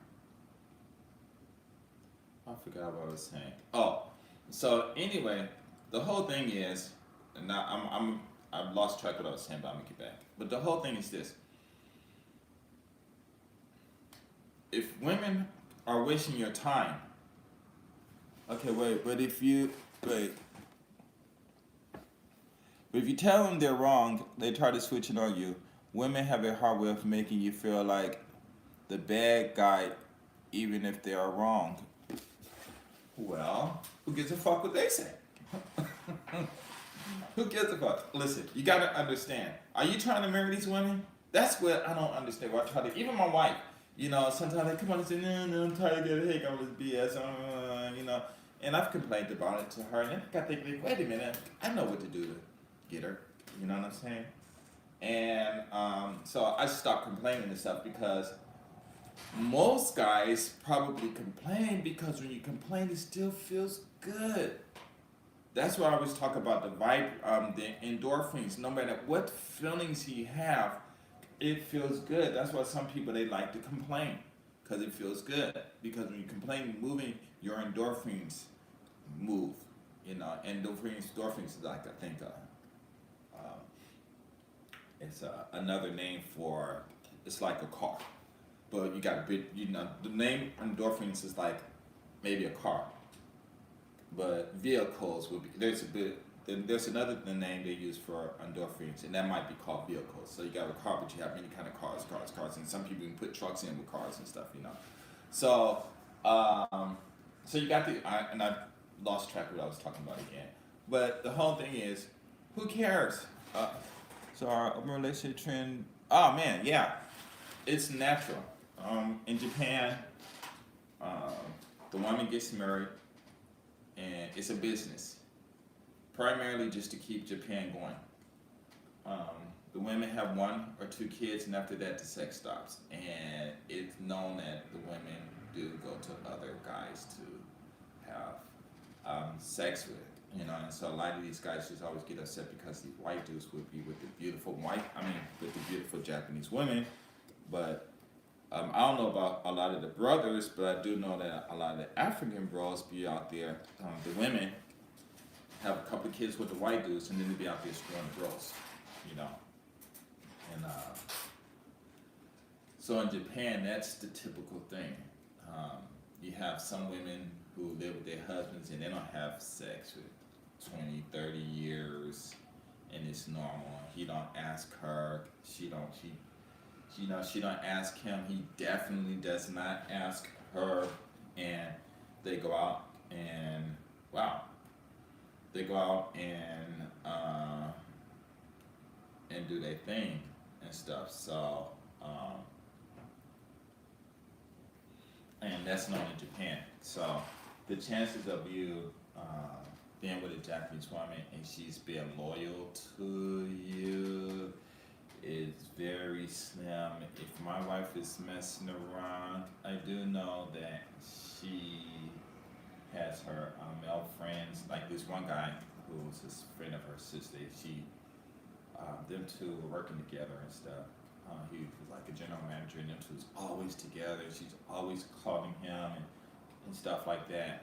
I forgot what I was saying. Oh, so anyway, the whole thing is, and now I've lost track of what I was saying, but I'm gonna get back. But the whole thing is this: if women are wasting your time, okay, wait, but if you wait, but if you tell them they're wrong, they try to switch it on you. Women have a hard way of making you feel like the bad guy, even if they are wrong. Well, who gives a fuck what they say? Who gives a fuck? Listen, you gotta understand. Are you trying to marry these women? That's what I don't understand. Why I try to, even my wife, sometimes they come on and say, no, no, I'm tired of getting hate on this BS, and I've complained about it to her, and then I got thinking, wait a minute, I know what to do to get her. You know what I'm saying? And so I stopped complaining and stuff because most guys probably complain because when you complain, it still feels good. That's why I always talk about the endorphins. No matter what feelings you have, it feels good. That's why some people they like to complain because it feels good. Because when you complain, moving your endorphins move. Endorphins is like I think it's another name for it's like a car, but you got a bit. The name endorphins is like maybe a car. But vehicles would be there's a bit then there's another name they use for endorphins and that might be called vehicles. So you got a car but you have many kind of cars and some people can put trucks in with cars and stuff. So so you got and I lost track of what I was talking about again. But the whole thing is who cares? So our open relationship trend oh man, yeah. It's natural. In Japan, the woman gets married and it's a business, primarily just to keep Japan going. The women have 1 or 2 kids, and after that, the sex stops. And it's known that the women do go to other guys to have sex with, And so a lot of these guys just always get upset because these white dudes would be with the with the beautiful Japanese women, but I don't know about a lot of the brothers, but I do know that a lot of the African bros be out there. The women have a couple of kids with the white dudes, and then they be out there screwing the bros, And so in Japan, that's the typical thing. You have some women who live with their husbands, and they don't have sex with 20, 30 years, and it's normal. He don't ask her. She don't ask him. He definitely does not ask her. And they go out and do their thing and stuff. So and that's known in Japan. So the chances of you being with a Japanese woman and she's being loyal to you is very slim. If my wife is messing around, I do know that she has her male friends. Like this one guy who was a friend of her sister. Them two were working together and stuff. He was like a general manager, and them two was always together. She's always calling him and stuff like that,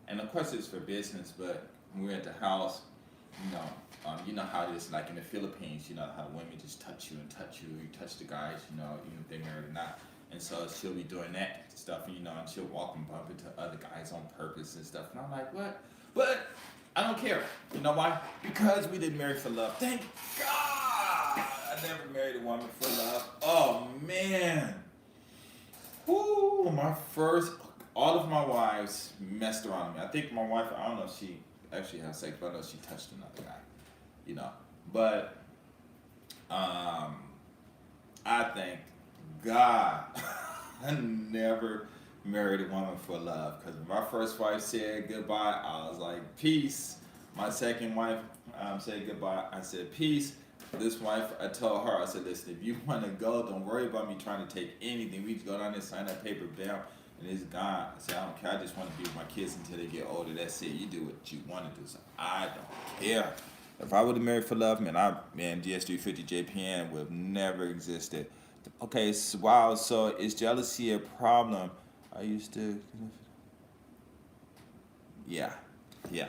And of course it's for business, but when we're at the house, you know how it is, like in the Philippines, how women just touch you, you touch the guys, even if they're married or not. And so she'll be doing that stuff, and she'll walk and bump into other guys on purpose and stuff. And I'm like, what? But I don't care. You know why? Because we didn't marry for love. Thank God I never married a woman for love. Oh, man. Woo, all of my wives messed around with me. I think my wife, I don't know if she actually had sex, but I know she touched another guy. But I thank God I never married a woman for love, because when my first wife said goodbye, I was like, peace, My second wife said goodbye. I said peace. This wife, I told her, I said, listen, if you want to go, don't worry about me trying to take anything. We just go down there, sign that paper down, and it's gone. I said, I don't care. I just want to be with my kids until they get older. That's it. You do what you want to do. So I don't care. If I would have married for love, man, GS350 JPN would have never existed. Okay, so, wow. So is jealousy a problem? I used to, yeah, yeah.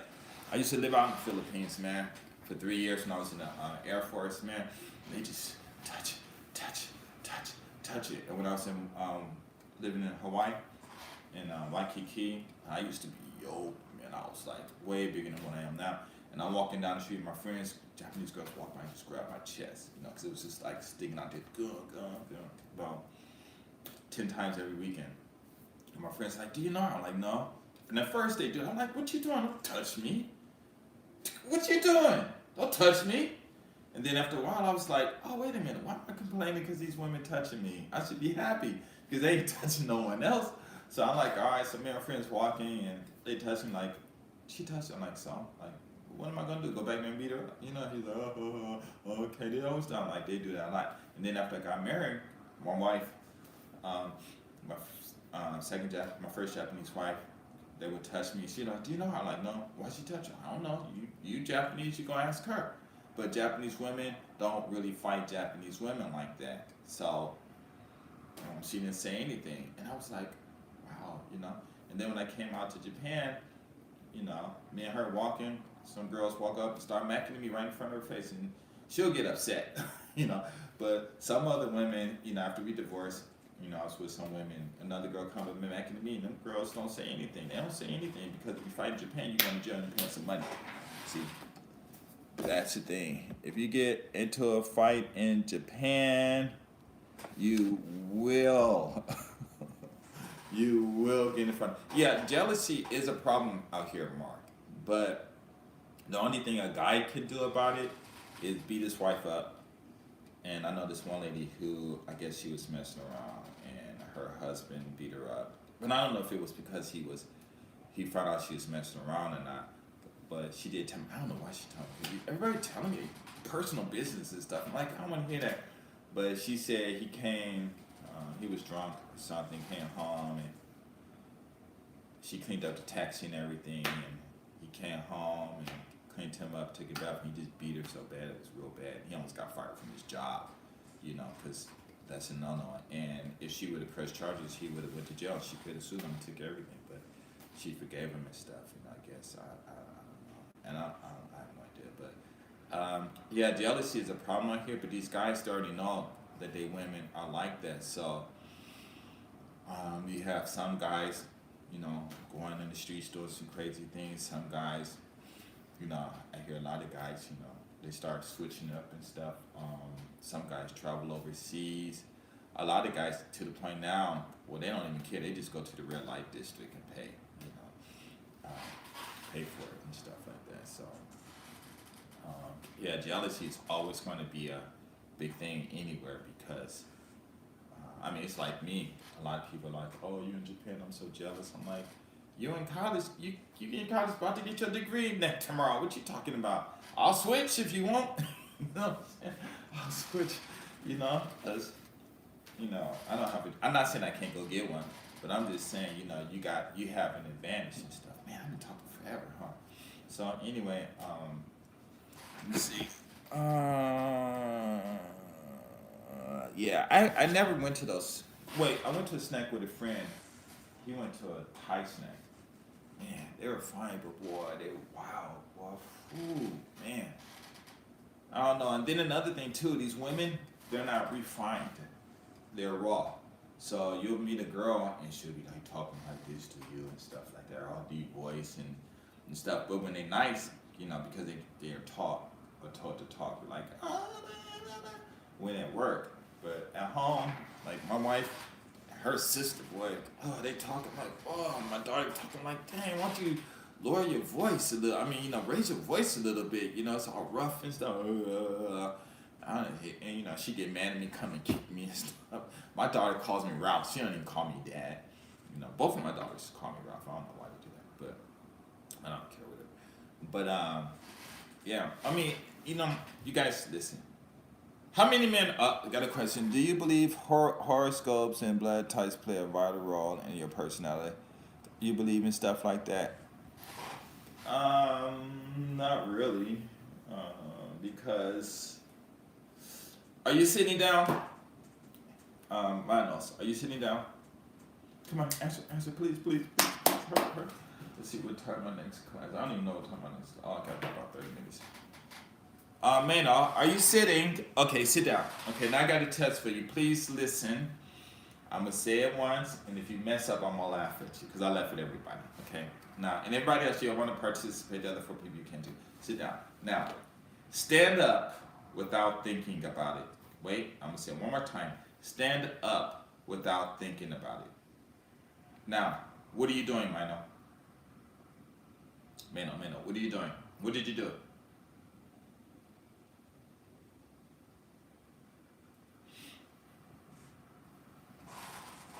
I used to live out in the Philippines, man, for 3 years when I was in the Air Force, man. They just touch it. And when I was in living in Hawaii, in Waikiki, I used to be man. I was like way bigger than what I am now. And I'm walking down the street, my friends, Japanese girls walk by and just grab my chest, because it was just like sticking out there, about 10 times every weekend. And my friends like, do you know? I'm like, no. And at first they do. I'm like, what you doing? Don't touch me. What you doing? Don't touch me. And then after a while, I was like, oh, wait a minute. Why am I complaining because these women touching me? I should be happy because they ain't touching no one else. So I'm like, all right. So me and my friends walking and they touch me like, she touched me. I'm like, so? Like, what am I going to do? Go back there and beat her up? He's like, oh, okay. They always done like they do that a lot. And then after I got married, my wife, my first Japanese wife, they would touch me. She like, do you know her? I'm like, no. Why she touch you? I don't know. You Japanese, you gonna ask her. But Japanese women don't really fight Japanese women like that. So she didn't say anything, and I was like, wow. And then when I came out to Japan, me and her walking, some girls walk up and start macking at me right in front of her face, and she'll get upset, But some other women, after we divorced, I was with some women. Another girl come up and macking at me, and them girls don't say anything. They don't say anything because if you fight in Japan, you go to jail and you pay some money. See, that's the thing. If you get into a fight in Japan, you will, you will get in front. Yeah, jealousy is a problem out here, Mark. But the only thing a guy can do about it is beat his wife up. And I know this one lady who, I guess she was messing around and her husband beat her up. But I don't know if it was because he found out she was messing around or not. But she did tell me, I don't know why she told me. Everybody telling me personal business and stuff. I'm like, I don't want to hear that. But she said he was drunk or something, came home and she cleaned up the taxi and everything. And he came home and cleaned him up, took it back, and he just beat her so bad, it was real bad. He almost got fired from his job, because that's a no-no. And if she would have pressed charges, he would have went to jail. She could have sued him and took everything, but she forgave him and stuff, I guess. I don't know. And I have no idea. But, yeah, jealousy is a problem out here, but these guys already know that they women are like that. So, you have some guys, going in the streets doing some crazy things. Some guys, I hear a lot of guys, they start switching up and stuff. Some guys travel overseas. A lot of guys, to the point now, well, they don't even care. They just go to the red light district and pay, pay for it and stuff like that. So, yeah, jealousy is always going to be a big thing anywhere because, it's like me. A lot of people are like, oh, you in Japan, I'm so jealous. I'm like, you in college, you in college about to get your degree tomorrow. What you talking about? I'll switch if you want. I'll switch, because, I don't have I'm not saying I can't go get one, but I'm just saying, you have an advantage and stuff. Man, I've been talking forever, huh? So anyway, let me see. Yeah, I never went to those. Wait, I went to a snack with a friend. He went to a Thai snack. Man, they were fine, but boy, they were wild, boy. Ooh, man. I don't know. And then another thing too, these women, they're not refined. They're raw. So you'll meet a girl and she'll be like talking like this to you and stuff like that, all deep voice and stuff. But when they're nice, because they're taught to talk like when at work. But at home, like my wife, her sister, boy, they talking like, my daughter talking like, dang, why don't you lower your voice a little? Raise your voice a little bit. It's all rough and stuff. And she get mad at me, come and kick me and stuff. My daughter calls me Ralph. She don't even call me Dad. Both of my daughters call me Ralph. I don't know why they do that, but I don't care whatever. But yeah. I mean, you guys listen. How many men? I got a question. Do you believe horoscopes and blood types play a vital role in your personality? You believe in stuff like that? Not really. Because are you sitting down? Manos, are you sitting down? Come on, answer, please. Hurry. Let's see what time my next class. I don't even know what time my next. Oh, I got about 30 minutes. Mano, are you sitting? Okay, sit down. Okay, now I got a test for you. Please listen. I'm gonna say it once, and if you mess up, I'm gonna laugh at you because I laugh at everybody. Okay. Now, and everybody else, you want to participate. The other 4 people you can do. Sit down. Now, stand up without thinking about it. Wait, I'm gonna say it one more time. Stand up without thinking about it. Now, what are you doing, Mano? Mano, what are you doing? What did you do?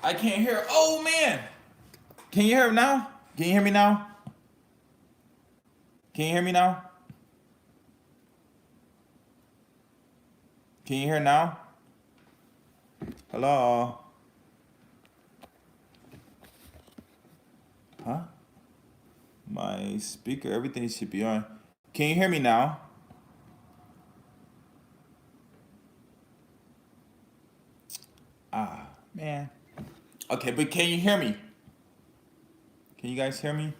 I can't hear. Oh man! Can you hear now? Can you hear me now? Can you hear me now? Can you hear now? Hello? Huh? My speaker, everything should be on. Can you hear me now? Ah, man. Okay, but can you hear me? Can you guys hear me?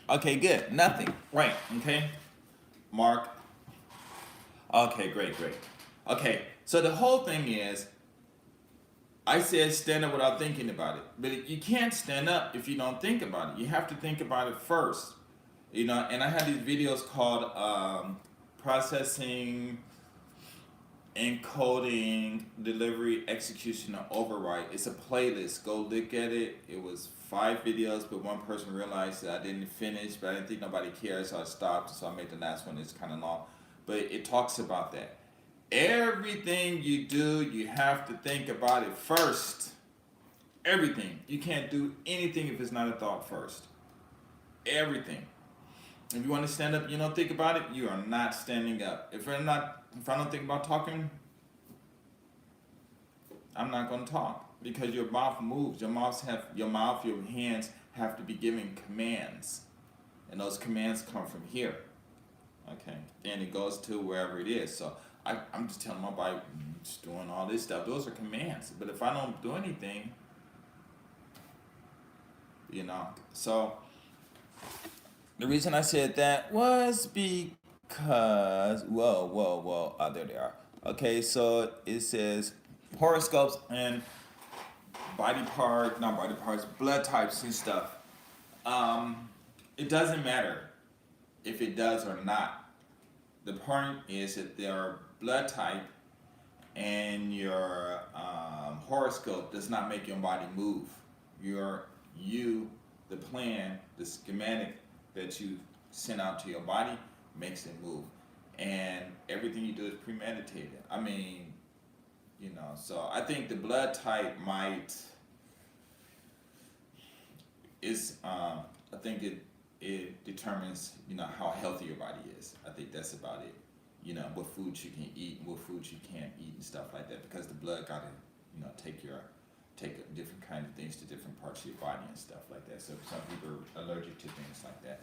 Okay, good. Nothing. Right. Okay. Mark. Okay, great. Okay, so the whole thing is, I said stand up without thinking about it. But you can't stand up if you don't think about it. You have to think about it first. And I had these videos called processing, encoding, delivery, execution, or override. It's a playlist. Go look at it. It was 5 videos, but one person realized that I didn't finish, but I didn't think nobody cared, so I stopped. So I made the last one. It's kind of long, but it talks about that. Everything you do, you have to think about it first. Everything. You can't do anything if it's not a thought first. Everything. If you want to stand up, you don't think about it, you are not standing up. If I don't think about talking, I'm not going to talk because your mouth moves. Your hands have to be giving commands, and those commands come from here. Okay, and it goes to wherever it is. So I'm just telling my body, just doing all this stuff. Those are commands. But if I don't do anything, so the reason I said that was because whoa. There they are. Okay, so it says horoscopes and not body parts, blood types and stuff. It doesn't matter if it does or not. The point is that their blood type and your horoscope does not make your body move. The plan, the schematic that you send out to your body makes it move. And everything you do is premeditated. I mean, so I think the blood type I think it determines, how healthy your body is. I think that's about it. What foods you can eat, what foods you can't eat and stuff like that, because the blood gotta, take different kind of things to different parts of your body and stuff like that. So some people are allergic to things like that.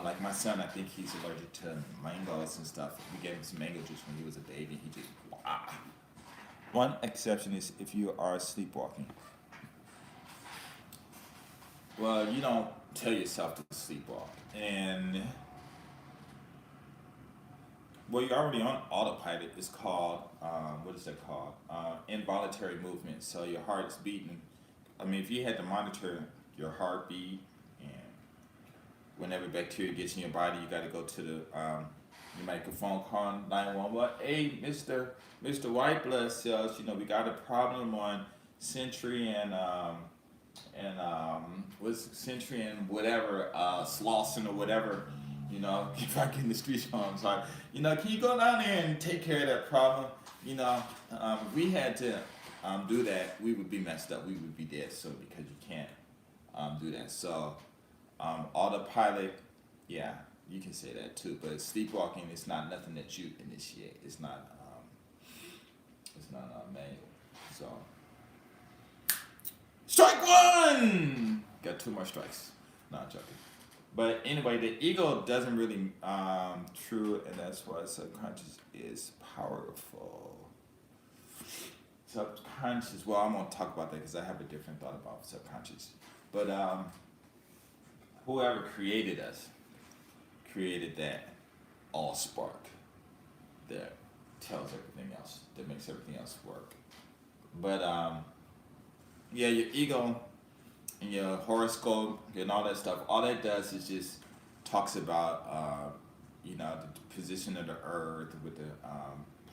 Like my son, I think he's allergic to mangoes and stuff. We gave him some mango juice when he was a baby. He just, wow. One exception is if you are sleepwalking. Well, you don't tell yourself to sleepwalk. And, well, you're already on autopilot. It's called, what is that called? Involuntary movement. So your heart's beating. I mean, if you had to monitor your heartbeat, and whenever bacteria gets in your body, you got to go to the, you make a phone call 911. Hey, Mr. White Blood Cells, we got a problem on Century and what's Century and whatever, Slauson or whatever. You know, if I get in the street, I'm sorry. You know, can you go down there and take care of that problem? You know, if we had to do that, we would be messed up. We would be dead. So because you can't do that. So autopilot, yeah, you can say that too. But sleepwalking is not nothing that you initiate. It's not. It's not manual. So strike one. Got two more strikes. Not joking. But anyway, the ego doesn't really true, and that's why subconscious is powerful. Subconscious. Well, I'm gonna talk about that because I have a different thought about subconscious. But whoever created us created that all spark that tells everything else, that makes everything else work. But yeah, your ego and your horoscope and all that stuff, all that does is just talks about you know, the position of the earth with the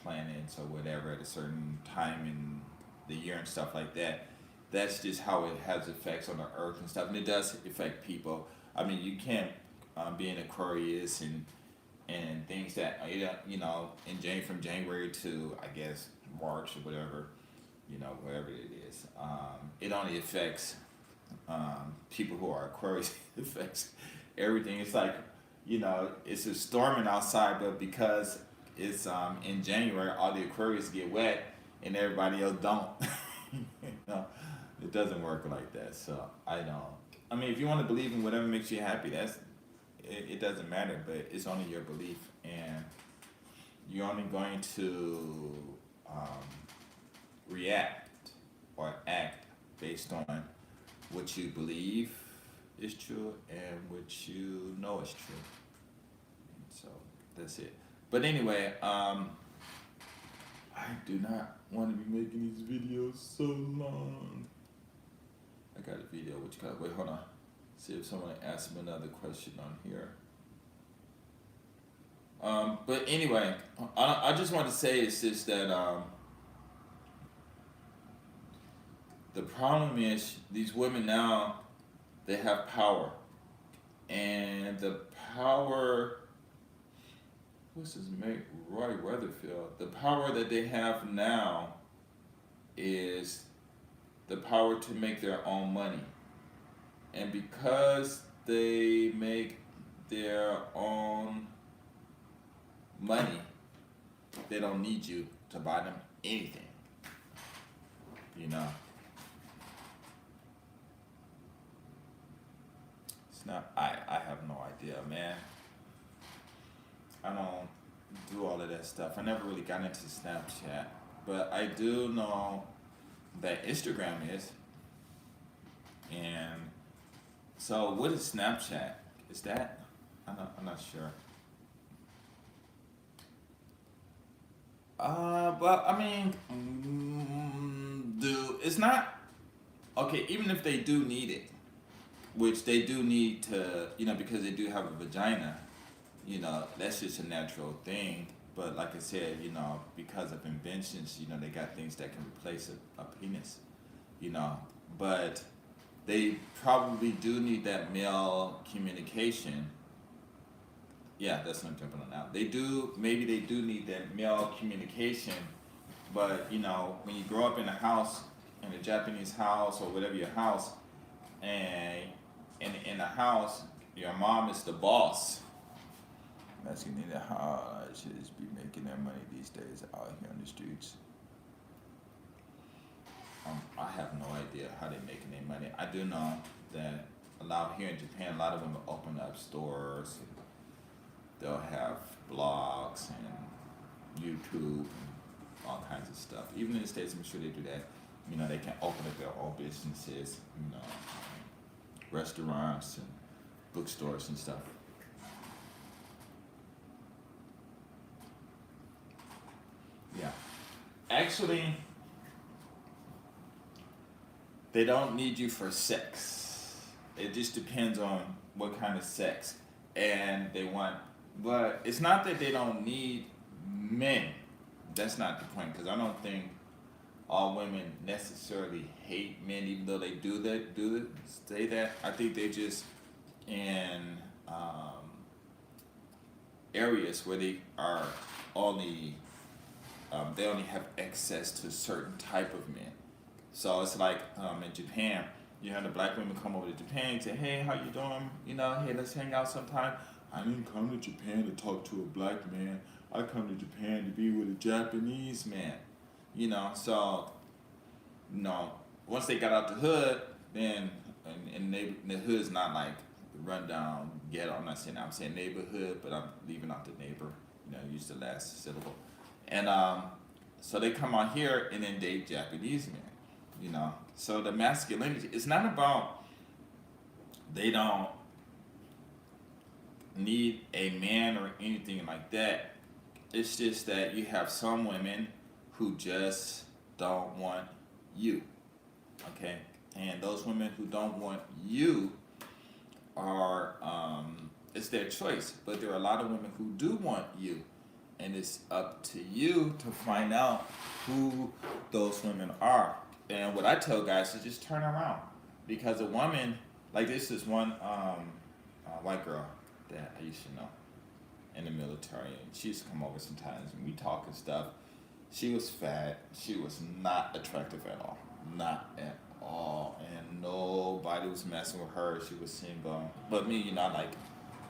planets or whatever at a certain time in the year and stuff like that. That's just how it has effects on the earth and stuff, and it does affect people. I mean, you can't be an Aquarius and things that you know from January to I guess March or whatever, you know, wherever it is. It only affects people who are Aquarius. It affects everything. It's like, you know, it's just storming outside, but because it's in January, all the Aquarius get wet and everybody else don't. You know, it doesn't work like that. So I don't. I mean, if you want to believe in whatever makes you happy, it doesn't matter. But it's only your belief, and you're only going to react or act based on what you believe is true and what you know is true. So that's it. But anyway, I do not want to be making these videos so long. I got a video. What you got? Wait, hold on. See if someone asks me another question on here. But anyway, I just want to say is just that the problem is these women now, they have power, and the power. What's his name? Roy Weatherfield. The power that they have now is the power to make their own money, and because they make their own money, they don't need you to buy them anything. You know. It's not. I have no idea, man. I don't do all of that stuff. I never really got into Snapchat, but I do know that Instagram is. And so, what is Snapchat? Is that? I'm not sure. But I mean, it's not okay. Even if they do need it, which they do need to, you know, because they do have a vagina, you know, that's just a natural thing. But like I said, you know, because of inventions, you know, they got things that can replace a penis, you know. But they probably do need that male communication. Yeah, that's what I'm jumping on now. Maybe they do need that male communication, but you know, when you grow up in a house, in a Japanese house or whatever your house, and in the house, your mom is the boss. That's gonna need how should be making their money these days out here on the streets. I have no idea how they're making their money. I do know that here in Japan, a lot of them open up stores. And they'll have blogs and YouTube and all kinds of stuff. Even in the States, I'm sure they do that. You know, they can open up their own businesses. You know, restaurants and bookstores and stuff. Yeah. Actually, they don't need you for sex. It just depends on what kind of sex. And they want, but it's not that they don't need men. That's not the point, because I don't think all women necessarily hate men, even though they say that. I think they just in areas where they are only they only have access to a certain type of men. So it's like in Japan, you have the black women come over to Japan and say, "Hey, how you doing? You know, hey, let's hang out sometime." I didn't come to Japan to talk to a black man. I come to Japan to be with a Japanese man. You know, so once they got out the hood, then the hood's not like rundown ghetto. I'm saying neighborhood, but I'm leaving out the neighbor. Use the last syllable. And so they come out here and then date Japanese men. So the masculinity, it's not about they don't need a man or anything like that. It's just that you have some women who just don't want you. Okay? And those women who don't want you are, it's their choice. But there are a lot of women who do want you. And it's up to you to find out who those women are. And what I tell guys is just turn around. Because a woman, like this is one white girl that I used to know in the military. And she used to come over sometimes and we talk and stuff. She was fat. She was not attractive at all. Not at all. And nobody was messing with her. She was single. But me,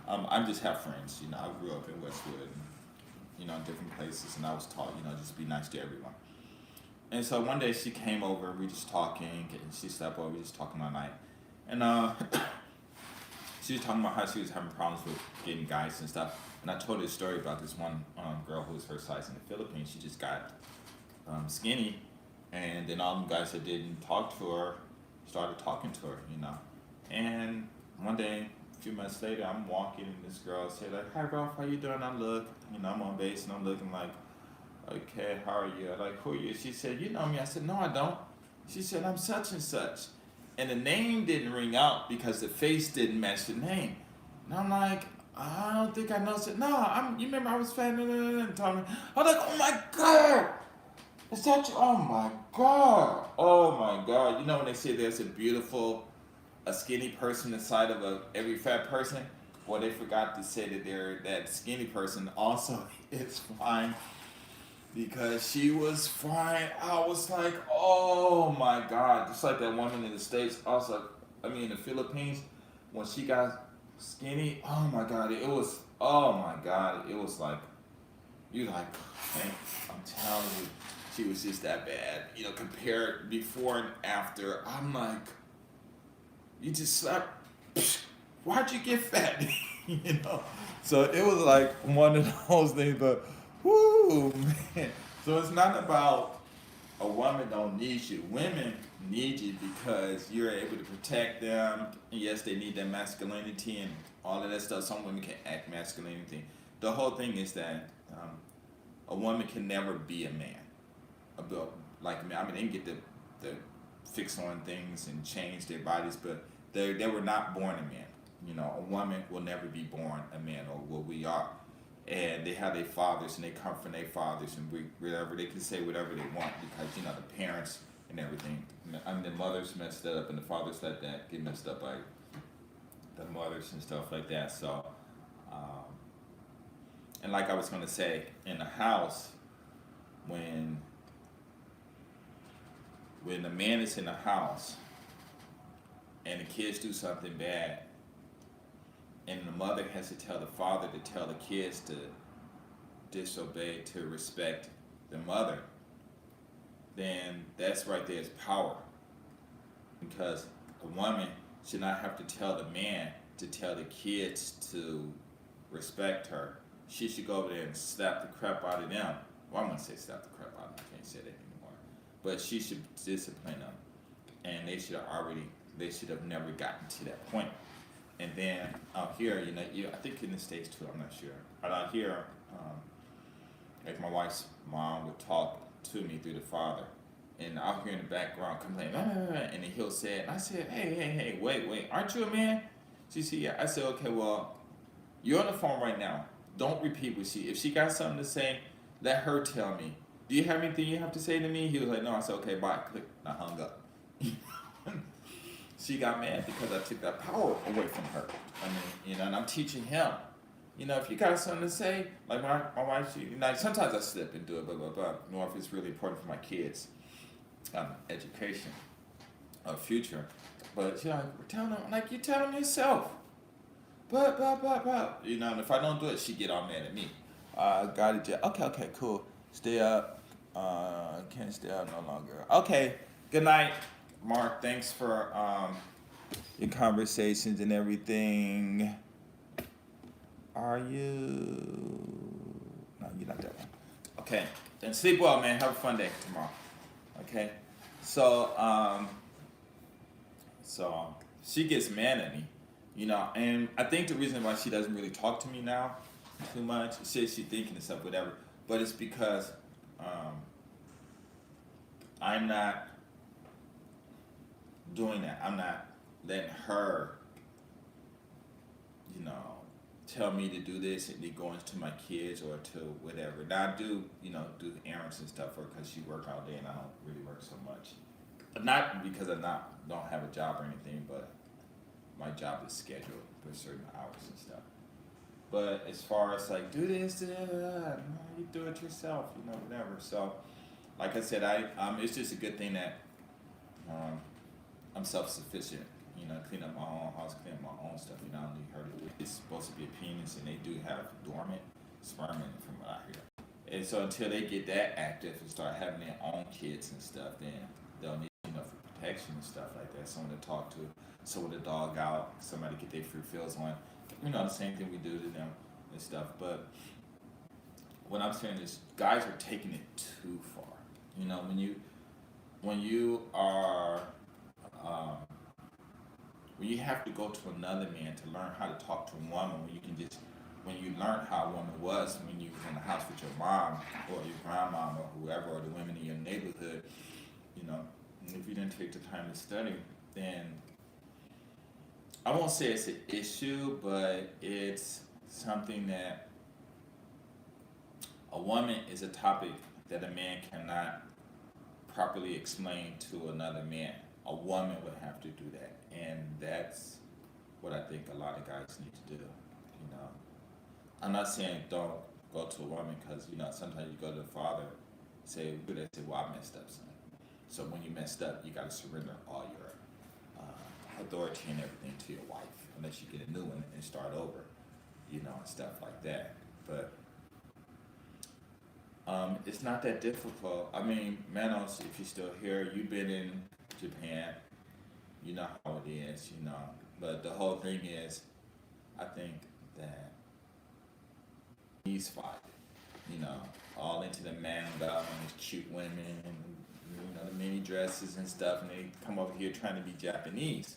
I just have friends. I grew up in Westwood. Different places, and I was taught, just be nice to everyone. And so one day she came over, we just talking, and she slept over, we just talking all night. And she was talking about how she was having problems with getting guys and stuff. And I told her a story about this one girl who was her size in the Philippines. She just got skinny, and then all them guys that didn't talk to her started talking to her, And one day, a few months later, I'm walking and this girl said like, "Hi Ralph, how you doing?" I look, I'm on base and I'm looking like, "Okay, how are you?" I'm like, "Who are you?" She said, "You know me." I said, "No, I don't." She said, "I'm such and such." And the name didn't ring out because the face didn't match the name. And I'm like, "I don't think I know." She said, "No, you remember I was fat and told me." I'm like, "Oh my God. Is that you? Oh my God. Oh my God." When they say there's a skinny person inside of every fat person, well, they forgot to say that that skinny person also is fine, because she was fine. I was like, oh my God. Just like that woman in the States, also, in the Philippines, when she got skinny, oh my God, it was like, man, I'm telling you, she was just that bad. Compared before and after, I'm like, you just slept. Why'd you get fat? So it was like one of those things, but whoo, man. So it's not about a woman don't need you. Women need you because you're able to protect them. Yes, they need their masculinity and all of that stuff. Some women can act masculinity. The whole thing is that a woman can never be a man. Like a man. They can get the fix on things and change their bodies, but they were not born a man. A woman will never be born a man, or what we are. And they have their fathers, and they come from their fathers, and whatever they can say whatever they want, because the parents and everything. The mothers messed that up, and the fathers let that get messed up by the mothers and stuff like that. So, and like I was gonna say, in the house, when the man is in the house and the kids do something bad, and the mother has to tell the father to tell the kids to disobey, to respect the mother, then that's right there is power. Because a woman should not have to tell the man to tell the kids to respect her. She should go over there and slap the crap out of them. Well, I'm going to say slap the crap out of them. I can't say that anymore. But she should discipline them. And they should have never gotten to that point. And then out here, I think in the States too, I'm not sure. But out here, like my wife's mom would talk to me through the father. And out here in the background complaining, and then he'll say it. And I said, hey, wait, aren't you a man? She said, yeah. I said, okay, well, you're on the phone right now. Don't repeat what if she got something to say, let her tell me. Do you have anything you have to say to me? He was like, no. I said, okay, bye. Click. And I hung up. She got mad because I took that power away from her. And I'm teaching him, You know, if you got something to say, like my wife, she, like sometimes I slip and do it, but you know, if it's really important for my kids, education, future. But you know, tell them like you tell them yourself. But. You know, and if I don't do it, she get all mad at me. Got it, Jeff. Okay, okay, cool. Stay up. Can't stay up no longer. Okay. Good night, Mark. Thanks for your conversations and everything. Are you? No, you're not that one. Okay. Then sleep well, man. Have a fun day tomorrow. Okay. So, so she gets mad at me, you know, and I think the reason why she doesn't really talk to me now too much, she thinking and stuff, whatever. But it's because um, I'm not doing that. I'm not letting her, you know, tell me to do this and then go into my kids or to whatever. Now I do, you know, do errands and stuff for her because she work all day and I don't really work so much. Not because I don't have a job or anything, but my job is scheduled for certain hours and stuff. But as far as like do this, no, you do it yourself, you know, whatever. So, like I said, it's just a good thing that um, I'm self-sufficient. You know, clean up my own house, clean up my own stuff. You know, I don't need her to do it. It's supposed to be a penis, and they do have dormant sperm in it, from what I hear. And so until they get that active and start having their own kids and stuff, then they'll need, you know, for protection and stuff like that. Someone to talk to, someone to dog out, somebody to get their free feels on. You know, the same thing we do to them and stuff. But what I'm saying is, guys are taking it too far. You know, when you are when you have to go to another man to learn how to talk to a woman, when you learn how a woman was when you was in the house with your mom or your grandmom or whoever, or the women in your neighborhood, you know, and if you didn't take the time to study, then I won't say it's an issue, but it's something that a woman is a topic that a man cannot properly explain to another man. A woman would have to do that, and that's what I think a lot of guys need to do. You know, I'm not saying don't go to a woman because you know sometimes you go to the father, say, well, I messed up, son. So when you messed up, you got to surrender all your authority and everything to your wife, unless you get a new one and start over, you know, and stuff like that. But it's not that difficult. I mean, Manos, if you're still here, you've been in Japan, you know how it is, you know. But the whole thing is, I think that these five, you know, all into the manga and these cute women and you know the mini dresses and stuff, and they come over here trying to be Japanese,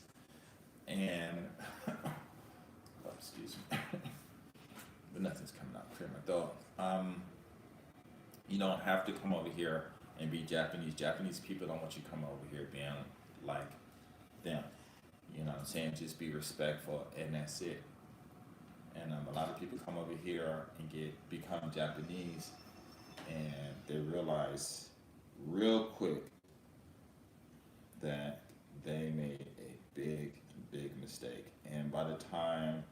and oh, excuse me, but nothing's coming out clear my throat. You don't have to come over here and be Japanese. Japanese people don't want you to come over here being like them. You know what I'm saying? Just be respectful, and that's it. And a lot of people come over here and become Japanese, and they realize real quick that they made a big mistake. And by the time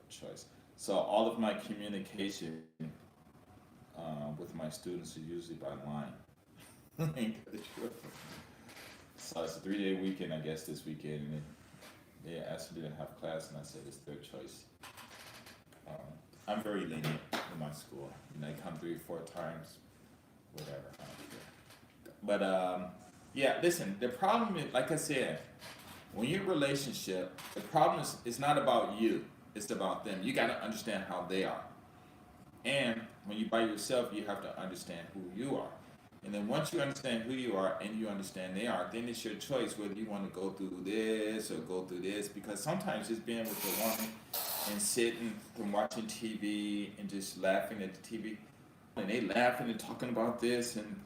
choice. So all of my communication with my students are usually by line. So it's a 3-day weekend, I guess, this weekend. And they asked me to have class, and I said it's their choice. I'm very lenient in my school. You know, they come 3 or 4 times, whatever. I don't care. But yeah, listen. The problem is, like I said, when you're in a relationship, the problem is not about you. It's about them. You got to understand how they are. And when you by yourself, you have to understand who you are. And then once you understand who you are and you understand they are, then it's your choice whether you want to go through this or go through this. Because sometimes just being with a woman and sitting and watching TV and just laughing at the TV, and they laughing and talking about this and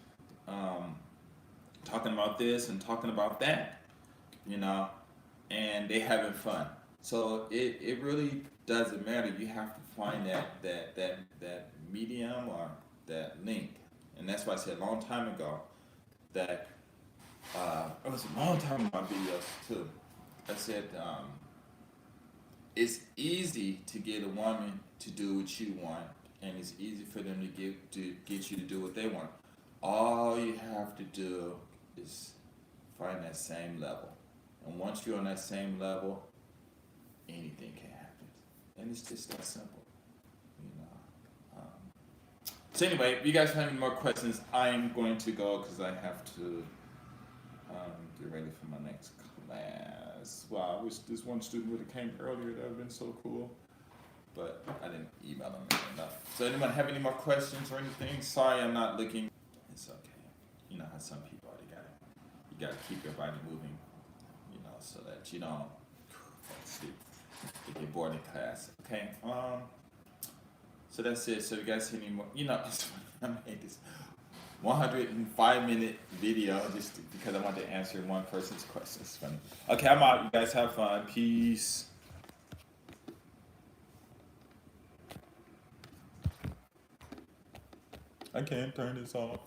talking about this and talking about that, you know, and they having fun. So it really doesn't matter. You have to find that medium or that link, And that's why I said a long time ago that, it was a long time in my videos too. I said, it's easy to get a woman to do what you want, and it's easy for them to get you to do what they want. All you have to do is find that same level, and once you're on that same level, anything can happen, and it's just that simple, you know. So anyway, if you guys have any more questions, I am going to go because I have to get ready for my next class. Wow, I wish this one student would have came earlier. That would have been so cool. But I didn't email them enough. So anyone have any more questions or anything? Sorry, I'm not looking. It's okay. You know how some people are. You gotta keep your body moving, you know, so that you don't fall asleep. You get bored in class. Okay. So that's it. So you guys see any more? You know, I made this 105-minute video just because I wanted to answer one person's question. It's funny. Okay, I'm out. You guys have fun. Peace. I can't turn this off.